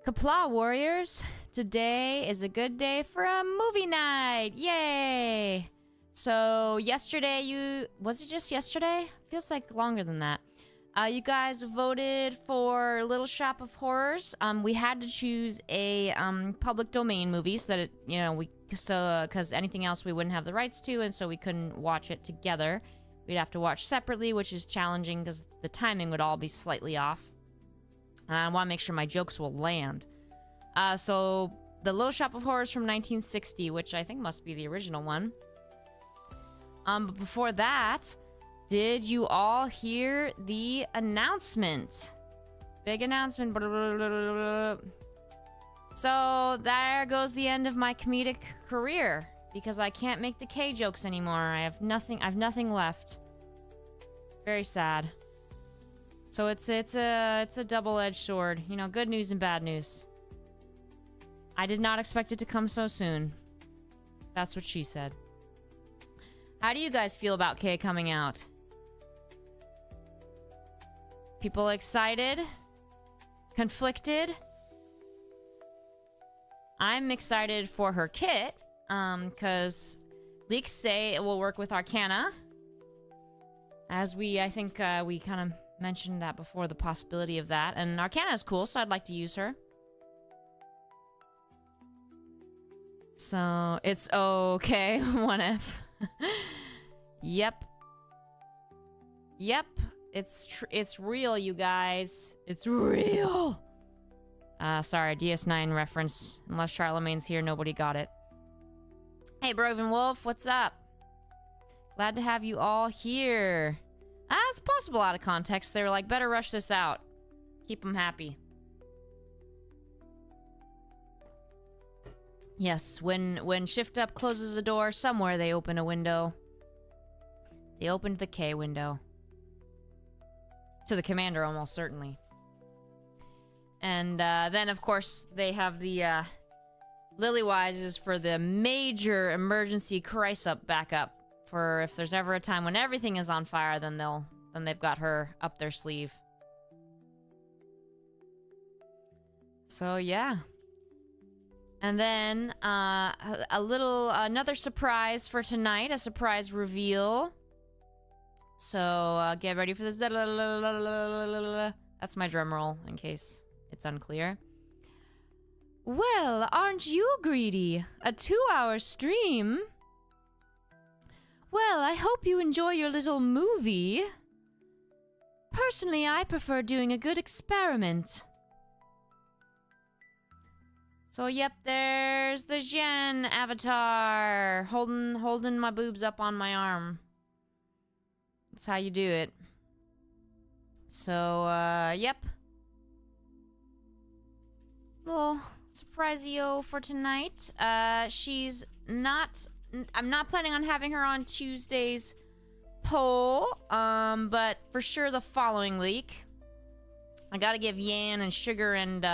Kapla Warriors, today is a good day for a movie night. Yay! So yesterday was it just yesterday? Feels like longer than that. You guys voted for Little Shop of Horrors. We had to choose a public domain movie so that it, because anything else we wouldn't have the rights to, and so we couldn't watch it together. We'd have to watch separately, which is challenging because the timing would all be slightly off. I want to make sure my jokes will land. So the Little Shop of Horrors from 1960, which I think must be the original one. But before that, did you all hear the announcement? Big announcement. So there goes the end of my comedic career because I can't make the K jokes anymore. I have nothing left. Very sad. So it's a double-edged sword. You know, good news and bad news. I did not expect it to come so soon. That's what she said. How do you guys feel about K coming out? People excited? Conflicted? I'm excited for her kit, because leaks say it will work with Arcana. As I think we kind of mentioned that before, the possibility of that. And Arcana is cool, so I'd like to use her. So, it's okay. 1F. Yep. Yep. It's real, you guys. It's real. Sorry, DS9 reference. Unless Charlemagne's here, nobody got it. Hey, Broven Wolf, what's up? Glad to have you all here. It's possible out of context. They were like, better rush this out. Keep them happy. Yes, when Shift Up closes a door, somewhere they open a window. They opened the K window. To the commander, almost certainly. And then, of course, they have the Lillywises for the major emergency crisis backup. For if there's ever a time when everything is on fire, then they've got her up their sleeve. So yeah. And then another surprise for tonight, a surprise reveal. So get ready for this. That's my drum roll in case it's unclear. Well, aren't you greedy? A 2-hour stream? Well, I hope you enjoy your little movie. Personally, I prefer doing a good experiment. So, yep, there's the Jen avatar. Holding my boobs up on my arm. That's how you do it. So, yep. Little surprise-o for tonight. She's not... I'm not planning on having her on Tuesday's poll, but for sure the following week. I gotta give Yan, Sugar, and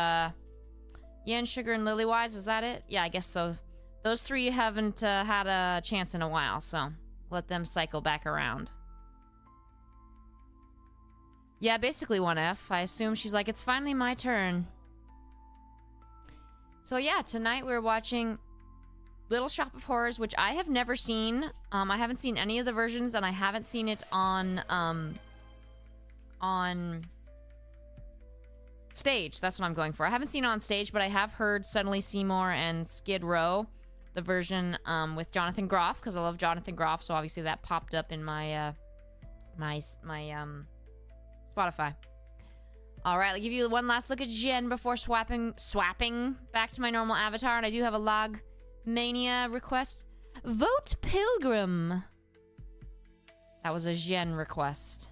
Lillywise, is that it? Yeah, I guess so. Those three haven't had a chance in a while, so let them cycle back around. Yeah, basically 1F. I assume she's like, it's finally my turn. So yeah, tonight we're watching Little Shop of Horrors, which I have never seen. I haven't seen any of the versions, and I haven't seen it on stage. That's what I'm going for. I haven't seen it on stage, but I have heard Suddenly Seymour and Skid Row, the version with Jonathan Groff, because I love Jonathan Groff, so obviously that popped up in my my Spotify. All right, I'll give you one last look at Jen before swapping back to my normal avatar, and I do have a log mania request. Vote Pilgrim. That was a Jen request.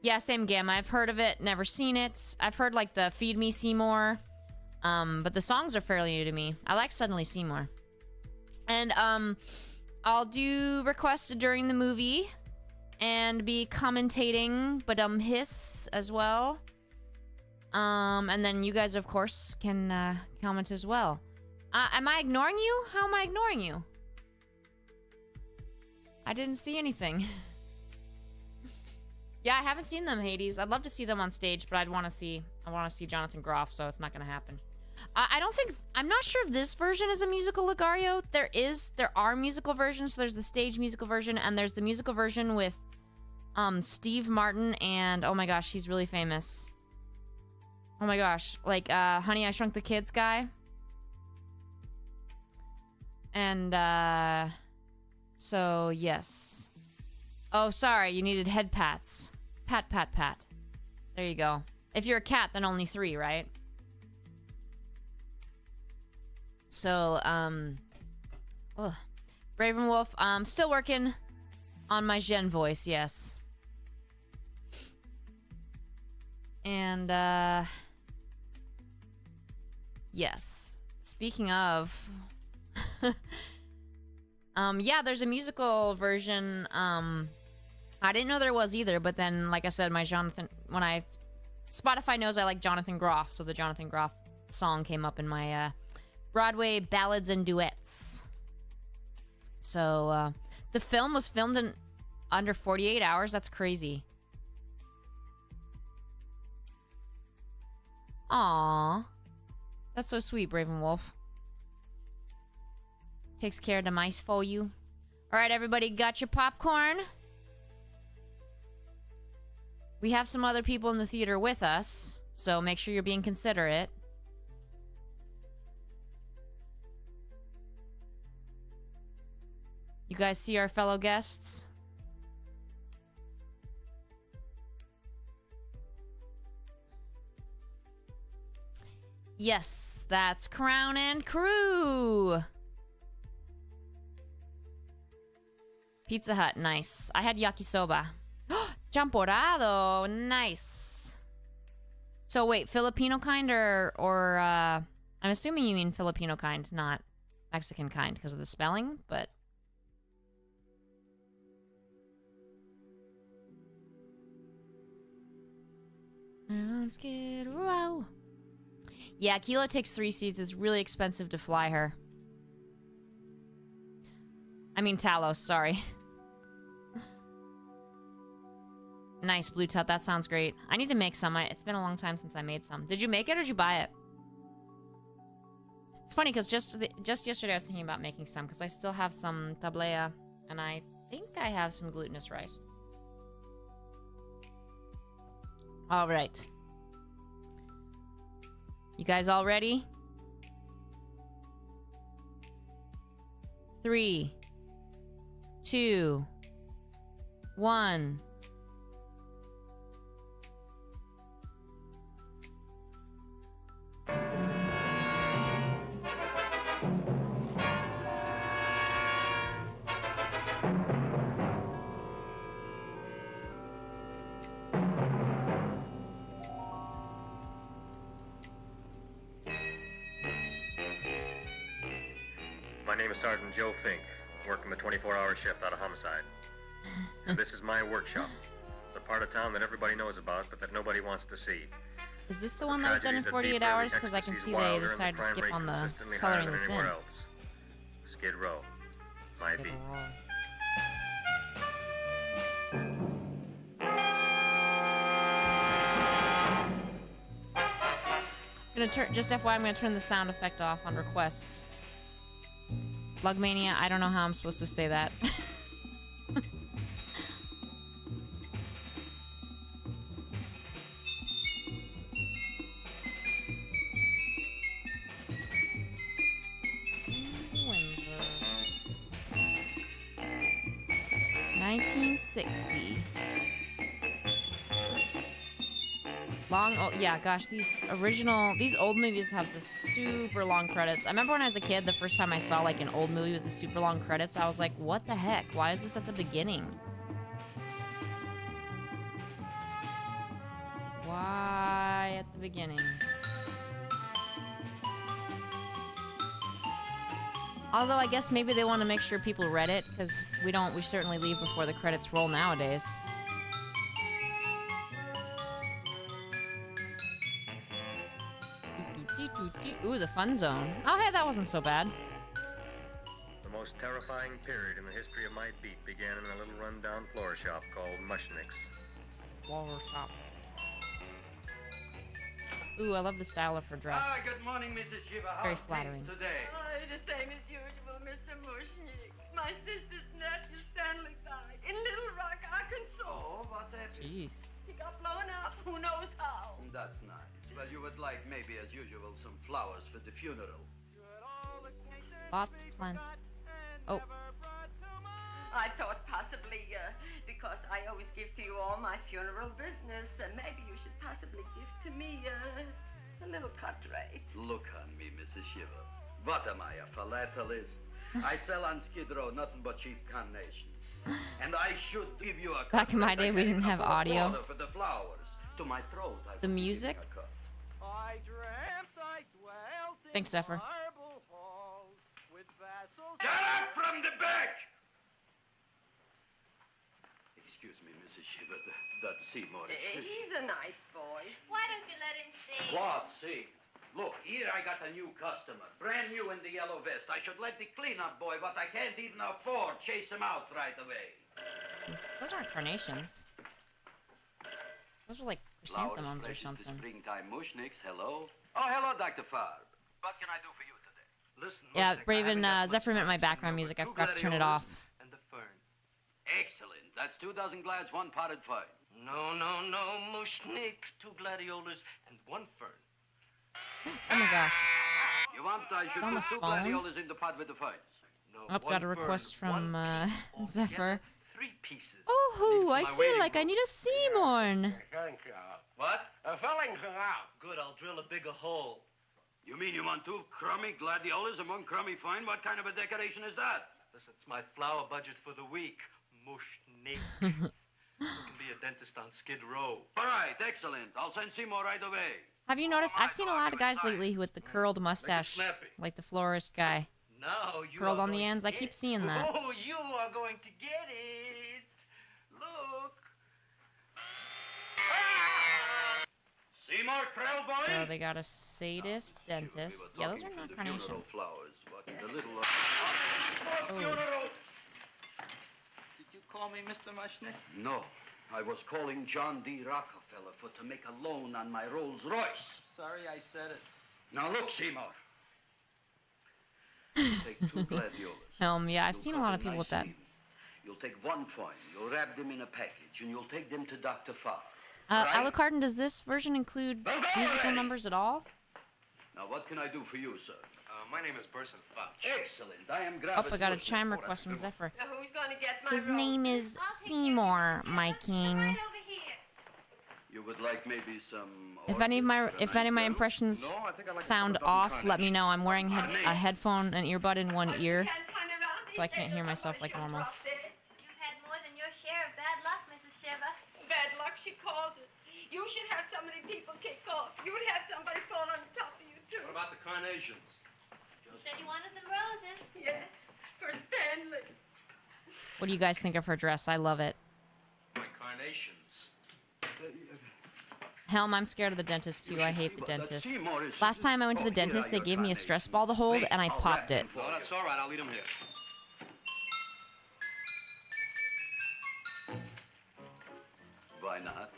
Yeah, same game. I've heard of it, never seen it. I've heard like the Feed Me Seymour, but the songs are fairly new to me. I like Suddenly Seymour, and I'll do requests during the movie and be commentating, but hiss as well. And then you guys, of course, can comment as well. Am I ignoring you? How am I ignoring you? I didn't see anything. Yeah, I haven't seen them, Hades. I'd love to see them on stage, but I'd want to see I want to see Jonathan Groff, so it's not gonna happen. I don't think... I'm not sure if this version is a musical Legario. There are musical versions. So there's the stage musical version, and there's the musical version with Steve Martin and... Oh my gosh, he's really famous. Oh my gosh. Like, Honey, I Shrunk the Kids guy. And, so, yes. Oh, sorry, you needed head pats. Pat, pat, pat. There you go. If you're a cat, then only 3, right? So, Ravenwolf, still working on my Gen voice, yes. And, yes. Speaking of... yeah, there's a musical version, I didn't know there was either, but then, like I said, my Jonathan... Spotify knows I like Jonathan Groff, so the Jonathan Groff song came up in my, Broadway ballads and duets. So, the film was filmed in under 48 hours. That's crazy. Aww. That's so sweet, Ravenwolf. Takes care of the mice for you. Alright, everybody, got your popcorn? We have some other people in the theater with us, so make sure you're being considerate. You guys see our fellow guests? Yes, that's Crown and Crew. Pizza Hut, nice. I had yakisoba. Champorado, nice. So wait, Filipino kind or I'm assuming you mean Filipino kind, not Mexican kind because of the spelling, but... Let's get row. Yeah, Kilo takes 3 seats. It's really expensive to fly her. I mean Talos, sorry. Nice, Blue Tut. That sounds great. I need to make some. It's been a long time since I made some. Did you make it or did you buy it? It's funny because just yesterday I was thinking about making some because I still have some tablea and I think I have some glutinous rice. All right. You guys all ready? 3, 2, 1. My name is Sergeant Joe Fink, working the 24-hour shift out of homicide. And this is my workshop, the part of town that everybody knows about, but that nobody wants to see. Is this the one that was done in 48 hours? Because I can see they decided to skip on the coloring this in. Skid Row. My beat. I'm gonna turn, just FYI, I'm gonna turn the sound effect off on requests. Lugmania, I don't know how I'm supposed to say that. Windsor. 1960. Long, oh yeah, gosh, these old movies have the super long credits. I remember when I was a kid, the first time I saw like an old movie with the super long credits, I was like, what the heck? Why is this at the beginning? Why at the beginning? Although I guess maybe they want to make sure people read it, because we certainly leave before the credits roll nowadays. Ooh, the fun zone. Oh, hey, that wasn't so bad. The most terrifying period in the history of my beat began in a little rundown floor shop called Mushnick's. Floor shop. Ooh, I love the style of her dress. Good morning, Mrs. Shiva. Very How's flattering. things today? The same as usual, Mr. Mushnik. My sister's nephew Stanley died in Little Rock, Arkansas. Oh, what happened? Jeez. He got blown up. Who knows how? That's nice. Well, you would like, maybe as usual, some flowers for the funeral. Lots of plants. Oh, I thought possibly, because I always give to you all my funeral business, maybe you should possibly give to me a little cut rate. Look on me, Mrs. Shiva. What am I, a philatelist? I sell on Skid Row nothing but cheap carnations. And I should give you a cut back in my rate. day, I we can't didn't have afford a audio. quarter for the flowers. To my throat, I The would give music? you a cut. Thanks, Zephyr. Shut up from the back! Excuse me, Mrs. Shiva, that's Seymour. He's a nice boy. Why don't you let him see? What? See? Look, here I got a new customer. Brand new in the yellow vest. I should let the cleanup boy, but I can't even afford, chase him out right away. Those aren't carnations. Those are like chrysanthemums or something. Springtime mushniks, hello? Oh, hello, Dr. Farb. What can I do for you today? Listen, Yeah, Mushnik, Raven, I haven't got Zephyr much meant my time, so background you music. I two forgot to turn it gladiolus off. And the fern. Excellent. That's 2 dozen glads, 1 potted fern. No, Mushnik. 2 gladiolas and 1 fern. Oh my gosh. You want I should On the put 2 phone? gladiolas in the pot with the ferns? No, Oh, got a request from Zephyr. 3 pieces. Oh, I My feel waiting like I room. need a Seymour. Thank you. What? A filling out. Good, I'll drill a bigger hole. You mean you want 2 crummy gladiolas and 1 crummy fern? What kind of a decoration is that? Listen, it's my flower budget for the week. Mushnik. You can be a dentist on Skid Row. All right, excellent. I'll send Seymour right away. Have you noticed? I've seen a lot of guys lately with the curled mustache, snappy. like the florist guy. Now you Curled are on the going ends. to I get- keep seeing that. Oh, you are going to get it. Look. Seymour Krell, boy? So they got a sadist dentist. Yeah, those are not carnations. Flowers, but the little... Oh. Did you call me Mr. Mushnik? No, I was calling John D. Rockefeller to make a loan on my Rolls Royce. Sorry I said it. Now look, Seymour. Take 2 gladiolas. Yeah, I've You'll seen a cut lot of them people with nice that. and even. You'll take 1 coin, you'll wrap them in a package, and you'll take them to Dr. Farr. Alucard, does this version include musical numbers at all? Now, what can I do for you, sir? My name is Burson Fouch. Excellent. I am Oh, Gravis I got a Mushnik. chime request from Zephyr. Now, who's going to get my His name is Seymour, my king. Right over here. You would like maybe some... If any of my impressions No, I think I'd like sound to put a off, dozen let me know. I'm wearing carnations. a headphone, an earbud in one ear. Can't turn around. So I can't hear myself like normal. You've had more than your share of bad luck, Mrs. Shiva. Bad luck, she calls it. You should have so many people kick off. You would have somebody fall on top of you, too. What about the carnations? You said you wanted some roses. Yeah, for Stanley. What do you guys think of her dress? I love it. My carnations. Helm, I'm scared of the dentist too. I hate the But dentist. Seymour is- Last time I went to the Oh, here dentist, are they your gave me a stress carnations. ball to hold, Wait, and I I'll popped wrap it. them for No, you. that's all right. I'll leave them here. Why not?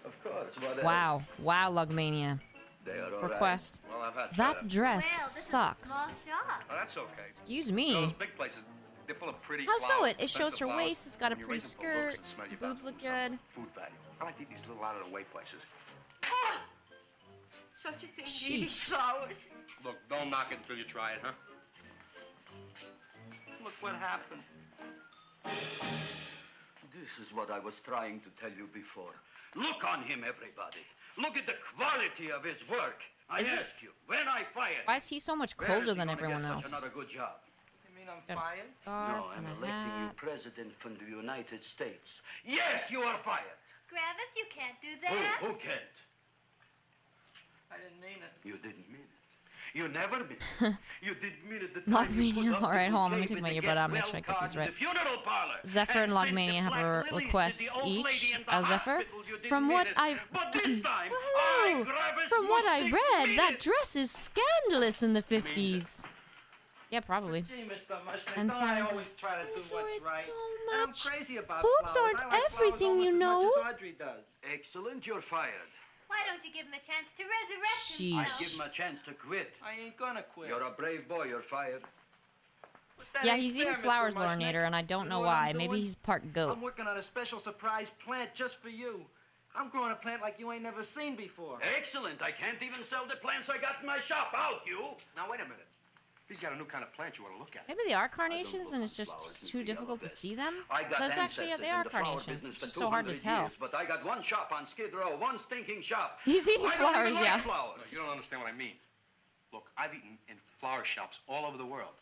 Of course. What else? Wow. Wow, Lugmania. They are all right. Request. Well, I've had That dress Well, this is a small sucks. shop. Oh, that's okay. Excuse Those me. big places, they're full of pretty How so flowers, it? It shows expensive her flowers. waist. It's got a When you pretty raise them for looks skirt. and smell, you Boobs got look some good. Food value. I like these little out-of-the-way places. Oh, such a thing, needing Sheesh. flowers. Look, don't knock it until you try it, huh? Look what happened. This is what I was trying to tell you before. Look on him, everybody. Look at the quality of his work. I Is it- ask you, when I fired Why is he so much where colder is he than gonna everyone get else? such another good job? You mean I'm Got a fired? scarf No, I'm and a electing you hat. president from the United States. Yes, you are fired. Gravis, you can't do Who, that. who can't? I didn't mean it. You didn't mean it. You never mean it. You didn't mean it the time you Logmania. put up All right, the hold on. Let me bouquet take my with the earbud out. get Make sure I well get card these in right. the funeral parlor. Zephyr and sent the Logmania have black a lilies to request the old lady each. in the Zephyr, hospital. You didn't from mean what it. I But this time, Woohoo! Gravis From what I Mushnik read, mean that it. dress is scandalous in the 50s. Yeah, probably. Gee, Mr. Mushnick, And don't I Siren always says, try to do "I what's adore it right? so And I'm much. crazy about Boobs flowers. aren't I like flowers everything, almost you as know." much as Audrey does. Excellent, you're fired. Why don't you give him a chance to resurrect I Sheesh. give him a chance to quit. I ain't gonna quit. You're a brave boy, you're fired. But that Yeah, ain't he's fair, eating Mr. flowers, Mushnick. Lornator, and I don't You know what why. I'm Maybe doing? he's part goat. I'm working on a special surprise plant just for you. I'm growing a plant like you ain't never seen before. Excellent, I can't even sell the plants I got in my shop. Out, you! Now, wait a minute. He's got a new kind of plant you want to look at. Maybe they are carnations and it's flowers, just too Mr. difficult to Yellowfist. see them? I got Those actually, ancestors they are in the flower carnations. business It's for just so hard to 200 tell. years, but I got one shop on Skid Row, one stinking shop. He's eating I don't flowers, even yeah. like flowers. No, you don't understand what I mean. Look, I've eaten in flower shops all over the world.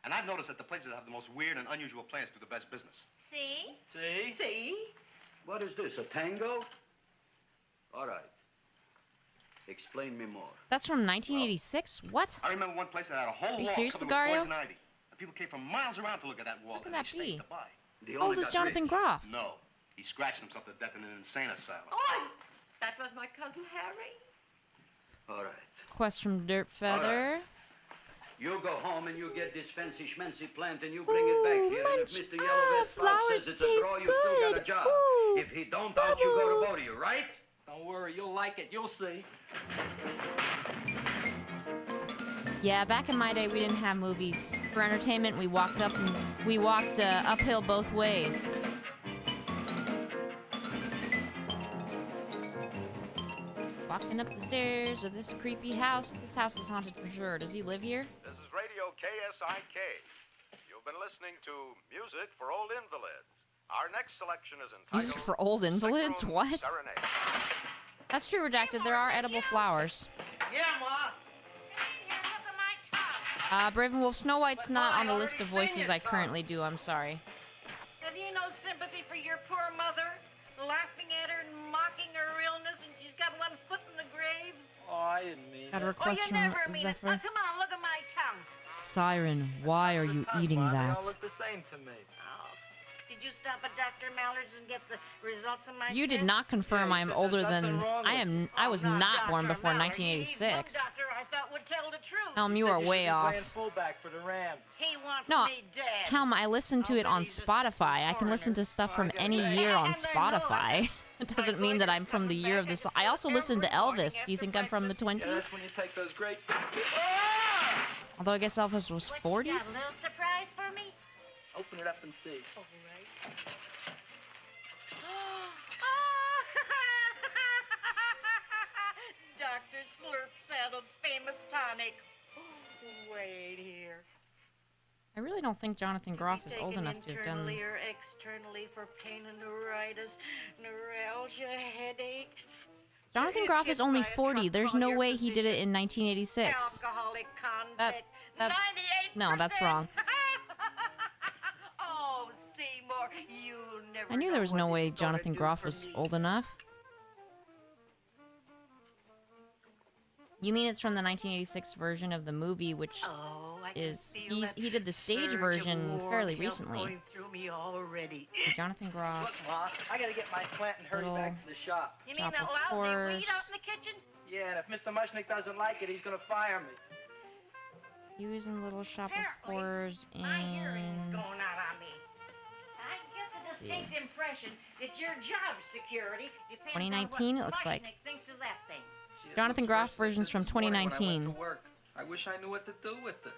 And I've noticed that the places that have the most weird and unusual plants do the best business. See? See? See? What is this, a tango? All right. Explain me more. That's from 1986? What? I remember one place that had a whole Are you wall serious, covered with Lucario? poison ivy. And people came from miles around to look at that wall. How could and that they stayed be? to buy. The Oh, owner there's got Jonathan rich. Groff. No, he scratched himself to death in an insane asylum. Oh, that was my cousin Harry. All right. Quest from Dirt Feather. You go home and you get this fancy schmancy plant and you bring it back here. And if munch. Mr. Yellowvest Flowers says it's a draw, taste you still got a good. job. Ooh, If he don't, out you go to bubbles. Bodie, right? Don't worry, you'll like it. You'll see. Yeah, back in my day, we didn't have movies. For entertainment, we walked uphill both ways. Walking up the stairs of this creepy house. This house is haunted for sure. Does he live here? This is Radio KSIK. You've been listening to Music for Old Invalids. Our next selection is entitled Music for old invalids? Sick Room What? Serenade. That's true, Redacted. There are edible flowers. Yeah, Ma. Brave Wolf, Snow White's But not I on the already list of sing voices it, I Tom. currently do. I'm sorry. Have you no sympathy for your poor mother? Laughing at her and mocking her illness, and she's got one foot in the grave? Oh, I didn't mean Got a that. request you from never mean it. Zephyr. Oh, come on, look at my tongue. Siren, why are you eating Ma, They that? all look the same to me. Oh, did you stop at Dr. Mallard's and get the results of my You did test? not confirm Yeah, I'm he said older there's than nothing wrong with I was Oh, not born Dr. before Mallard. He's 1986. one doctor I thought would tell the truth. Helm, you Said are you way should be off. playing fullback for the Rams. He wants No, me dead. Helm, I listen to I'll it bet on he's a Spotify. I can listen to stuff from any year on Spotify. It doesn't mean that I'm from the year of this. I also listen to Elvis. Do you think I'm from the Yeah, 20s? that's when you take those great. Although I guess Elvis was What, you got 40s. a little surprise for me? Open it up and see. All right. Dr. Slurp Saddle's famous tonic. Wait here. I really don't think Jonathan Groff is old enough to have done. Internally or externally for pain and neuritis, neuralgia, headache. Jonathan Groff is only 40. There's no way he did it in 1986. Alcoholic convict. that- 98%. no, that's wrong. Oh, Seymour, you never. I knew know there was what no this way gonna Jonathan do Groff for was me. old enough. You mean it's from the 1986 version of the movie, which Oh, I can is feel that he did the stage surge of version warm fairly health recently. going through me already. Jonathan Groff. Look, Ma, I gotta get my plant and hurry Little back to the shop. You Chop mean that of lousy course. weed out in the kitchen? Yeah, and if Mr. Mushnick doesn't like it, he's gonna fire me. Using Little Shop of Apparently, Horrors My hearing's in. going out on me. I get the distinct impression it's your job security. Depends 2019 on it what looks like. Mushnick thinks of that thing. Gee, it Jonathan looks Groff worse than version's this from morning when I went 2019. to work. I wish I knew what to do with it.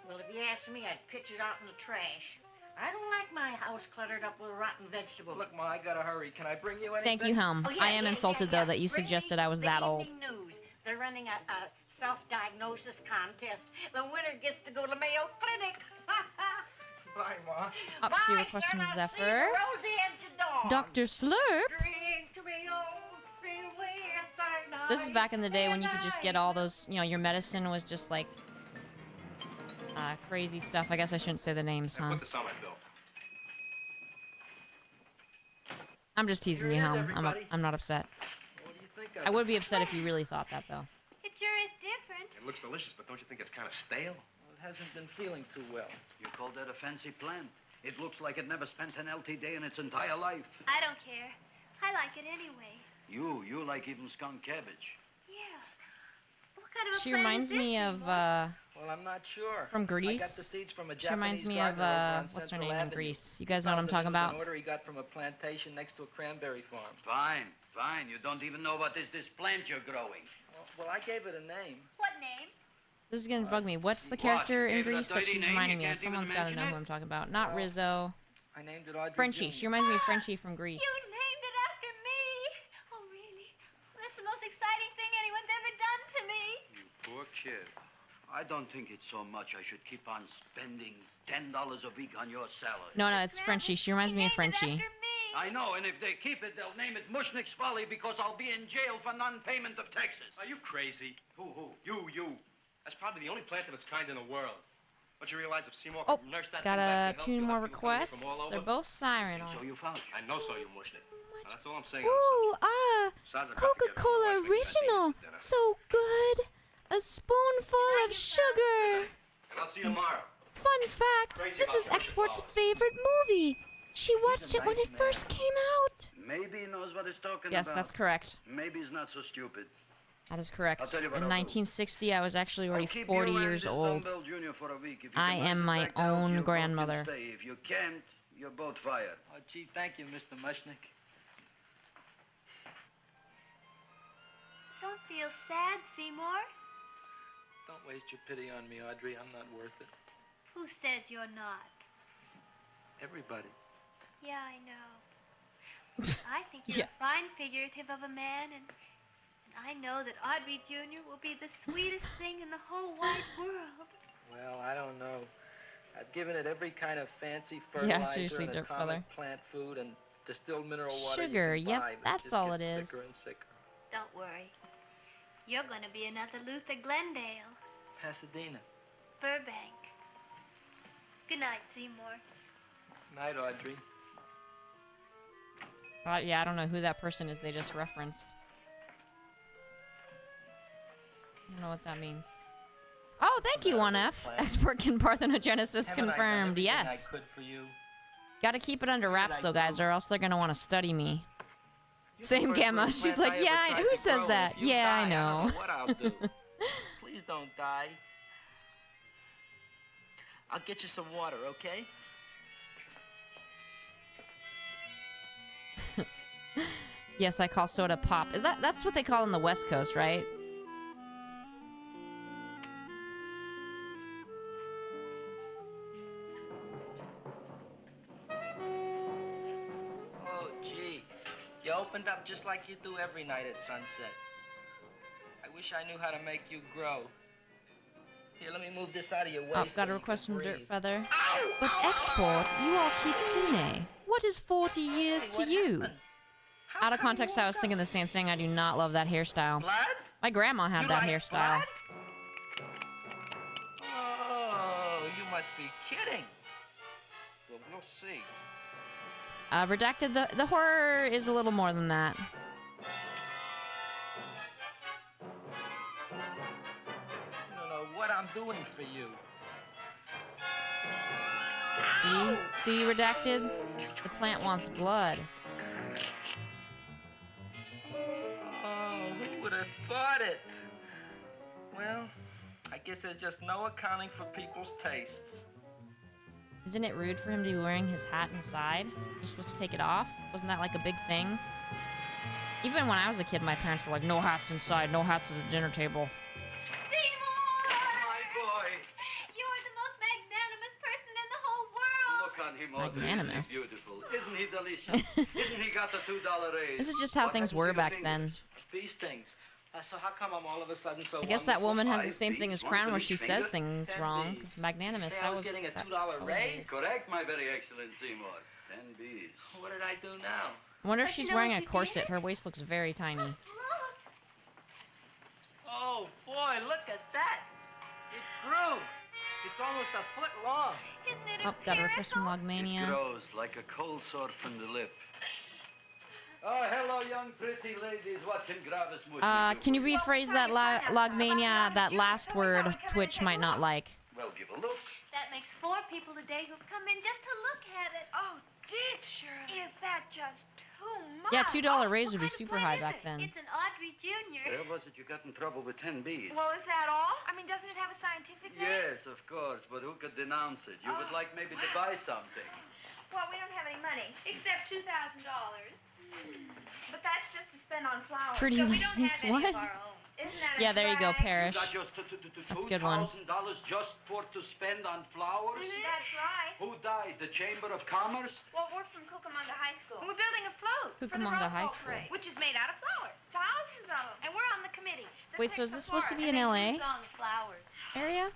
Well, if you ask me, I'd pitch it out in the trash. I don't like my house cluttered up with rotten vegetables. Look, Ma, I gotta hurry. Can I bring you anything? Thank you, Helm. Oh, yeah, I am yeah, insulted yeah, though that you Bring me suggested I was the that old. evening news. They're running a self-diagnosis contest. The winner gets to go to Mayo Clinic. Bye, Ma. Up, see Bye, request from Sarah. See you Zephyr. Rosie and your dog. Dr. Slurp. Drink to me old freeway at night. This is back in the day when you could just get all those, you know, your medicine was just like crazy stuff. I guess I shouldn't say the names, huh? Put this on my bill. I'm just teasing Here you, it is, Helm. everybody. I'm not upset. What do you think of I it? would be upset if you really thought that, though. It sure is different. It looks delicious, but don't you think it's kind of stale? Well, it hasn't been feeling too well. You call that a fancy plant? It looks like it never spent an LT day in its entire life. I don't care. I like it anyway. You like even skunk cabbage. Yeah. Look kind of a She plant reminds is this, me of Well, I'm not sure. from I got the Greece. seeds from a She reminds Japanese me of gardener over on what's her Central name in Avenue. Greece? You guys know what I'm Found talking it was about? An order he got from a plantation next to a cranberry farm. Fine, fine. You don't even know what is this plant you're growing. Well, I gave it a name. What name? This is gonna bug me. What's the What? character in Gave it a Greece that dirty she's name? reminding You me of? can't even Someone's gotta mention know it? who I'm talking about. Not Well, Rizzo. I named it Audrey Frenchie. Jr. She reminds me of Frenchie from Greece. You named it after me. Oh, really? Well, that's the most exciting thing anyone's ever done to me. You poor kid. I don't think it's so much I should keep on spending $10 a week on your salary. No, it's Frenchie. She reminds me of Frenchie. I know, and if they keep it, they'll name it Mushnik's Folly because I'll be in jail for non-payment of taxes. Are you crazy? Who? You. That's probably the only plant of its kind in the world. Don't you realize if Seymour Oh, could nurse that got thing back to health, two you'll more have people coming in requests. from all over? They're both siren So on. you found it. I know so, you Mushnik. Now, that's all I'm saying. Ooh, Besides, I've got to get Coca-Cola my wife Original. for dinner. So good. A spoonful of sugar. And I'll see you tomorrow. Fun fact, this is Export's favorite movie. She watched it when it first came out. Maybe he knows what he's talking Yes, about. that's correct. Maybe he's not so stupid. That is correct. I'll tell you what In I'll do. 1960, I was actually already I'll keep 40 you and years this old. Dumbbell Junior for a week. If you I can am manage my to back out, own you both can grandmother. stay. If you can't, you're both fired. Oh, gee, thank you, Mr. Mushnik. Don't feel sad, Seymour. Don't waste your pity on me, Audrey. I'm not worth it. Who says you're not? Everybody. Yeah, I know. I think you're a fine figurative of a man, and I know that Audrey Jr. will be the sweetest thing in the whole wide world. Well, I don't know. I've given it every kind of fancy fertilizer seriously, and Dirt atomic Feather. plant food and distilled mineral water. you Sugar, can yep, buy, but that's just all gets it is. Sicker and sicker. Don't worry. You're going to be another Luther Glendale. Pasadena. Burbank. Good night, Seymour. Night, Audrey. Yeah, I don't know who that person is they just referenced. I don't know what that means. Oh, thank you, 1F. Export can parthenogenesis Haven't I done confirmed. everything Yes. I could for you? Gotta keep it under wraps, though, guys, or else they're gonna want to study me. You're Same the first Gamma. little She's plant like, I ever yeah, tried who to says grow. that? If you Yeah, I die, know. don't know what I'll do. Please don't die. I'll get you some water, okay? Yes, I call soda pop. That's what they call in the West Coast, right? Oh, gee. You opened up just like you do every night at sunset. I wish I knew how to make you grow. Here, let me move this out of your way. Oh, so got a you request can from Dirt breathe. Feather. Ow! But Ow! Export, you are Kitsune. What is 40 years Hey, to what you? happened? How Out of come you context, I was woke thinking up? the same thing. I do not love that hairstyle. Blood? My grandma had You that like hairstyle. blood? Oh, you must be kidding. Well, we'll see. Redacted, the horror is a little more than that. You don't know what I'm doing for you. See, Redacted? The plant wants blood. Oh, who would have thought it? Well, I guess there's just no accounting for people's tastes. Isn't it rude for him to be wearing his hat inside? You're supposed to take it off? Wasn't that like a big thing? Even when I was a kid, my parents were like, no hats inside, no hats at the dinner table. Seymour! My boy. You're the most magnanimous person in the whole world. Look on him, Audrey. Magnanimous. Isn't he beautiful? Isn't he delicious? Isn't he got the $2 raise? This is just how What things happened were to your back fingers? then. These things. So how come I'm all of a sudden so I guess that wonderful? woman has Five the same thing feet, as one Crown for where each she says finger. things Ten wrong. Bs. Because magnanimous, Say that I was was getting a that- $2 that was raise? weird. Correct, my very excellent Seymour. 10 B's. What did I do now? I wonder if But you she's know wearing what a you corset. did? Her waist looks very tiny. Look. Oh, boy, look at that. It grew. It's almost a foot long. Isn't it Oh, got a request from miracle? It Logmania. grows like a cold sore from the lip. Oh, hello, young pretty ladies. What can Gravis Can you rephrase that Logmania? That last word Twitch might not like. Well, give a look. That makes 4 people today who've come in just to look at it. Oh, did Shirley? Is that just too much? Yeah, $2 raise would be What kind of super plant high is back it? then. It's an Audrey Jr. was it you got in trouble with 10 bees? Well, is that all? I mean, doesn't it have a scientific name? Yes, of course, but who could denounce it? You would like maybe to buy something. Well, we don't have any money, except $2,000. But that's just to spend on flowers. Pretty so we don't ladies, have any what? of our own. Isn't that Yeah, there you go, Parrish. You got just That's a good one. $2,000 just to spend on flowers? That's right. Who died? The Chamber of Commerce? Well, we're from Cucamonga High School. We're building a float Cucamonga High School. which is made out of flowers. Thousands of them. And we're on the committee. Wait, so is this supposed to be in LA Flowers. area?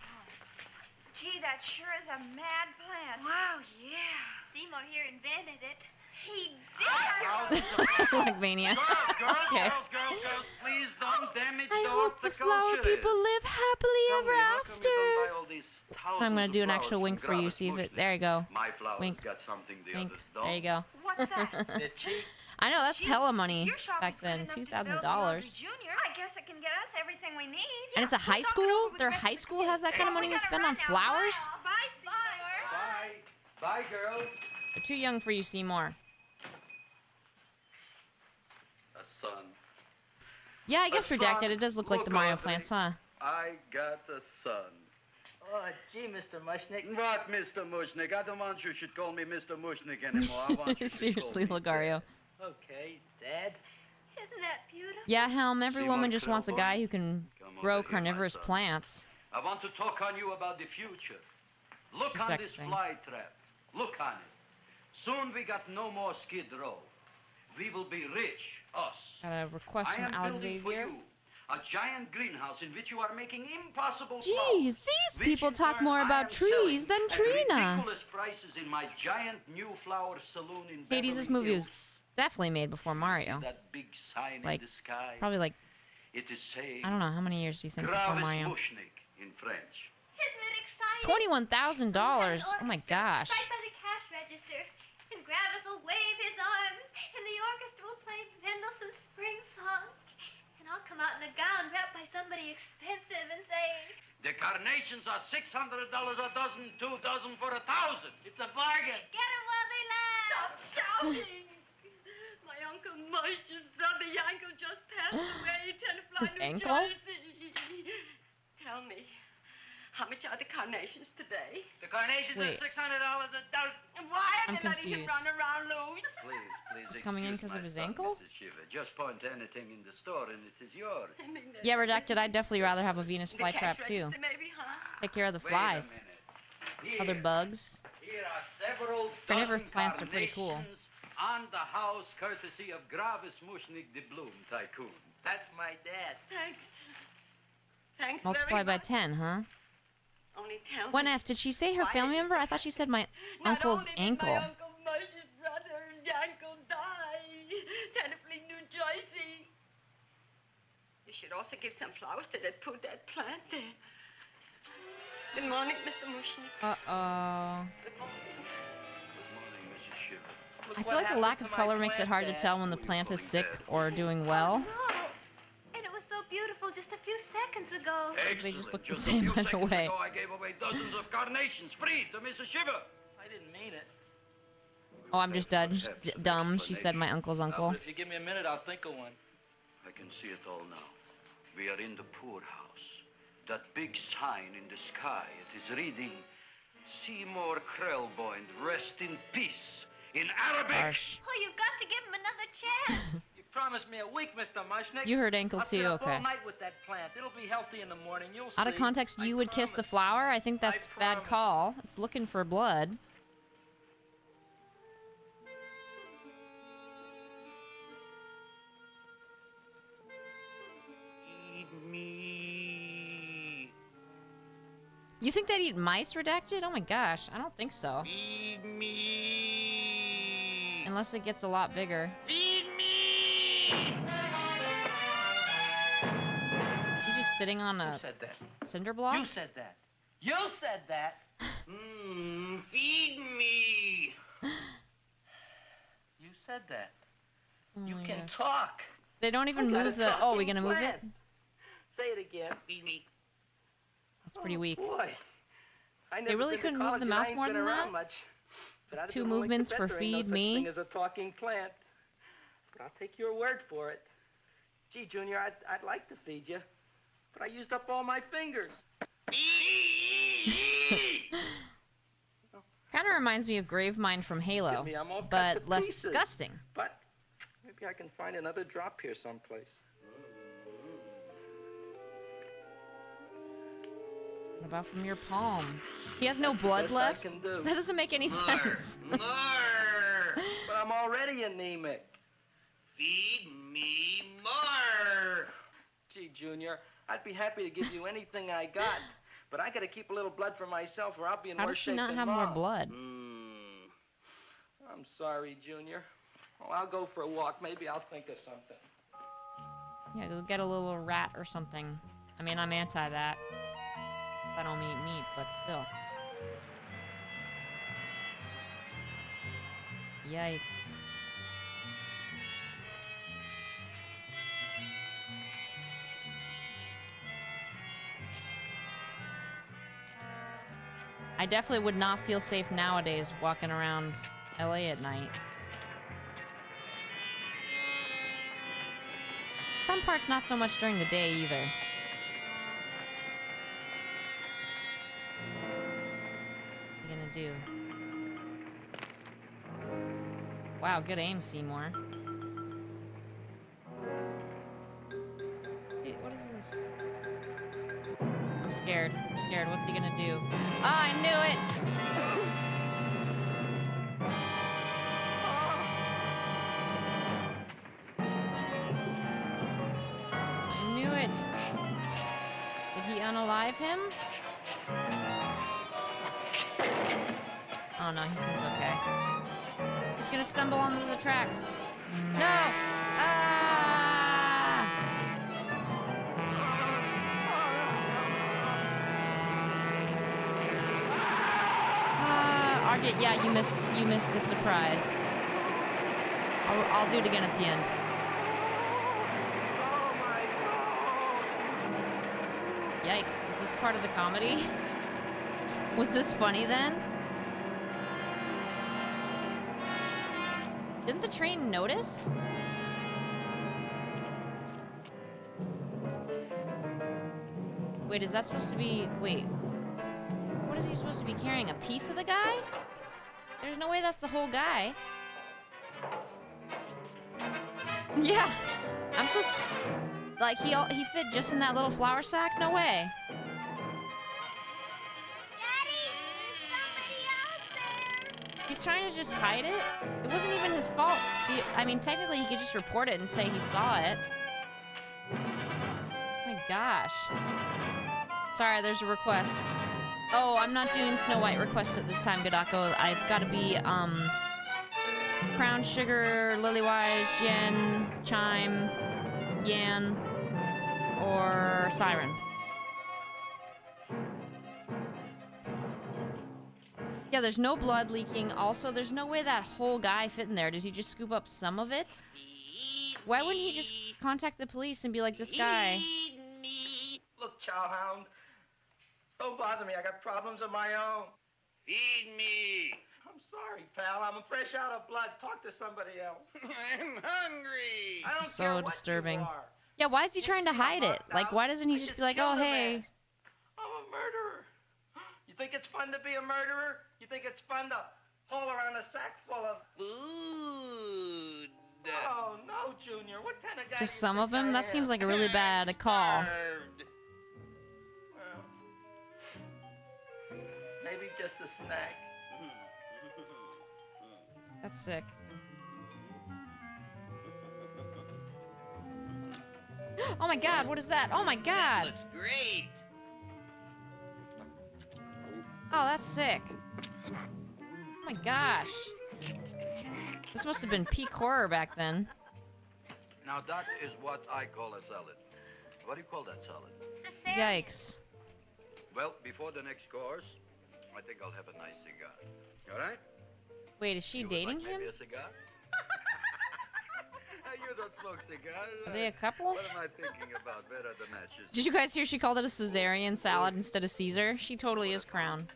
Gee, that sure is a mad plant. Wow, yeah. Seymour here invented it. He did. Like Mania. Okay. Girls, please don't damage I the hope the flower horticulturists. people live happily Tell ever me, how come you after. don't buy all these I'm gonna thousands do of an actual flowers wink from for you. Gravis See if it. Mushnik? There you go. My flowers Wink. got something the Wink. others don't. There you go. What's that? They're cheap. I know that's hella money Your shop back is good then. enough to $2,000. build a lovely Junior. I guess it can get us everything we need. And it's a high school? Their high school has that kind of money to spend on flowers? Bye, Seymour. Bye, girls. They're too young for you, Seymour. A son. Yeah, I guess A redacted. son. It does look like the Look, Mario Audrey. plants, huh? I got a son. Oh, gee, Mr. Mushnick. What, Mr. Mushnik? I don't want you should call me Mr. Mushnik anymore. I want you to Seriously, call me Lagario. Okay, Dad. Isn't that beautiful? Yeah, Helm, every Seymour woman just wants a Krellboy? guy who can Come over grow here, my carnivorous son. plants. I want to talk on you about the future. Look It's a on sex this thing. fly trap. Look on it. Soon we got no more Skid Row. We will be rich, us. Got a request I from am Alex building for Xavier. you a giant greenhouse in which you are making impossible Geez, flowers, these which people in talk turn more I about am trees selling than at Trina. ridiculous prices in my giant new flower saloon in Hades, this Beverly movie was Hills. definitely made before Mario. That big sign Like, in the sky. Probably like, It is saying I don't know, how many years do you think before Gravis Mario? Mushnik in French. Isn't it exciting? $21,000! Oh my gosh. Right by the cash register. And Gravis will wave his arms. And the orchestra will play Mendelssohn's Spring Song. And I'll come out in a gown wrapped by somebody expensive and say, The carnations are $600 a dozen, 2 dozen for 1,000. It's a bargain. get 'em while they last. Stop shouting! My Uncle Mosh's brother Yankel just passed away, Tenafly, His New ankle? Jersey. Tell me, how much are the carnations today? The carnations Wait. are $600 a dozen. And why are I'm they letting him confused. run around loose? Please, He's coming in excuse 'cause of my his son, ankle? Mrs. Shiver. Just point to anything in the store and it is yours. I mean, Yeah, redacted. I'd definitely rather have a Venus the flytrap cash too. register maybe, huh? Take care of the Wait a flies. minute. Other Here. bugs. Here are several Carnivorous dozen plants are pretty cool. carnations on the house courtesy of Gravis Mushnik the Bloom Tycoon. That's my dad. Thanks. Thanks Multiply very by much. 10, huh? Only tell One me. F, did she say her Why family did- member? I thought she said my Not uncle's only did ankle. My Uncle Mosh's brother Yankel die, Tenafly, New Jersey. You should also give some flowers to that poor dead plant there. Good morning, Mr. Mushnik. Uh-oh. Good morning. Good morning, Mrs. Shiver. I feel like the lack of color makes it hard to tell when the plant is sick or doing well. No. And it was so beautiful just a few seconds ago. Because they just look the a same few either seconds way. ago, I gave away dozens of carnations free to Mrs. Shiver. I didn't mean it. Oh, I'm just dumb. She said my uncle's uncle. If you give me a minute, I'll think of one. I can see it all now. We are in the poorhouse. That big sign in the sky, it is reading, Seymour Krellboy, rest in peace, in Arabic. Gosh. Oh, you've got to give him another chance. You promised me a week, Mr. Mushnick. You heard ankle I'll sit too, up okay. all night with that plant. It'll be healthy in the morning. You'll Out of see. context, you would kiss the promise. flower? I think that's I bad promise. call. It's looking for blood. Eat me. You think they'd eat mice, redacted? Oh my gosh, I don't think so. Feed me. Unless it gets a lot bigger. Feed me. Is he just sitting on Who a said that? cinder block? You said that. You said that. Feed me. You said that. Oh You my can gosh. talk. They don't even I got move a the... Oh, we talking gonna move it? plant. Say it again. Feed me. That's pretty weak. Boy. I They never really been to couldn't move college the and I mouth ain't more been than around that? Much, but I'd have 2 been willing to movements bet for there ain't no feed such me? thing as a talking plant. But I'll take your word for it. Gee, Junior, I'd like to feed you, but I used up all my fingers. Kind of reminds me of Gravemind from Halo, but less disgusting. But maybe I can find another drop here someplace. What about from your palm? He has no blood left? That doesn't make any sense. More! But I'm already anemic. Feed me more! Gee, Junior, I'd be happy to give you anything I got, but I gotta keep a little blood for myself or I'll be in How worse does she shape not than have Mom. more blood? I'm sorry, Junior. Well, I'll go for a walk. Maybe I'll think of something. Yeah, go get a little rat or something. I mean, I'm anti that. I don't eat meat, but still. Yikes. I definitely would not feel safe nowadays walking around LA at night. Some parts not so much during the day either. What are you gonna do? Wow, good aim, Seymour. Hey, what is this? I'm scared. I'm scared. What's he gonna do? Oh, I knew it! I knew it! Did he unalive him? Oh no, he seems okay. He's gonna stumble onto the tracks. No! Yeah, you missed the surprise. I'll do it again at the end. Yikes, is this part of the comedy? Was this funny then? Didn't the train notice? Wait, is that supposed to be... Wait. What is he supposed to be carrying? A piece of the guy? There's no way that's the whole guy. Yeah. I'm supposed... Like, he fit just in that little flour sack? No way. Daddy, somebody out there. He's trying to just hide it? It wasn't even his fault. See, I mean, technically he could just report it and say he saw it. Oh my gosh. Sorry, there's a request. Oh, I'm not doing Snow White requests at this time, Gadako. It's gotta be, Crown Sugar, Lilywise, Jen, Chime, Yan, or Siren. Yeah, there's no blood leaking. Also, there's no way that whole guy fit in there. Did he just scoop up some of it? Why wouldn't he just contact the police and be like, this guy? Look, Chowhound. Don't bother me. I got problems of my own. Feed me! I'm sorry, pal. I'm fresh out of blood. Talk to somebody else. I'm hungry! I don't care So what disturbing. you are. Yeah, why is he trying to hide it? Like, why doesn't he just be like, oh, hey. I'm a murderer. You think it's fun to be a murderer? You think it's fun to haul around a sack full of Food! Oh, no, Junior. What kind of guy Just do you some of think him? I That am? seems like a really bad call. Starved. Well, maybe just a snack. That's sick. Oh my god, what is that? Oh my god! Looks great! Oh, that's sick. Oh my gosh. This must have been peak horror back then. Now that is what I call a salad. What do you call that salad? Yikes. Well, before the next course, I think I'll have a nice cigar. All right? Wait, is she You would dating like him? maybe a cigar? You don't smoke cigars. Are they a couple? What am I thinking about? Where are the matches? Did you guys hear she called it a Caesarean salad instead of Caesar? She totally is Crown.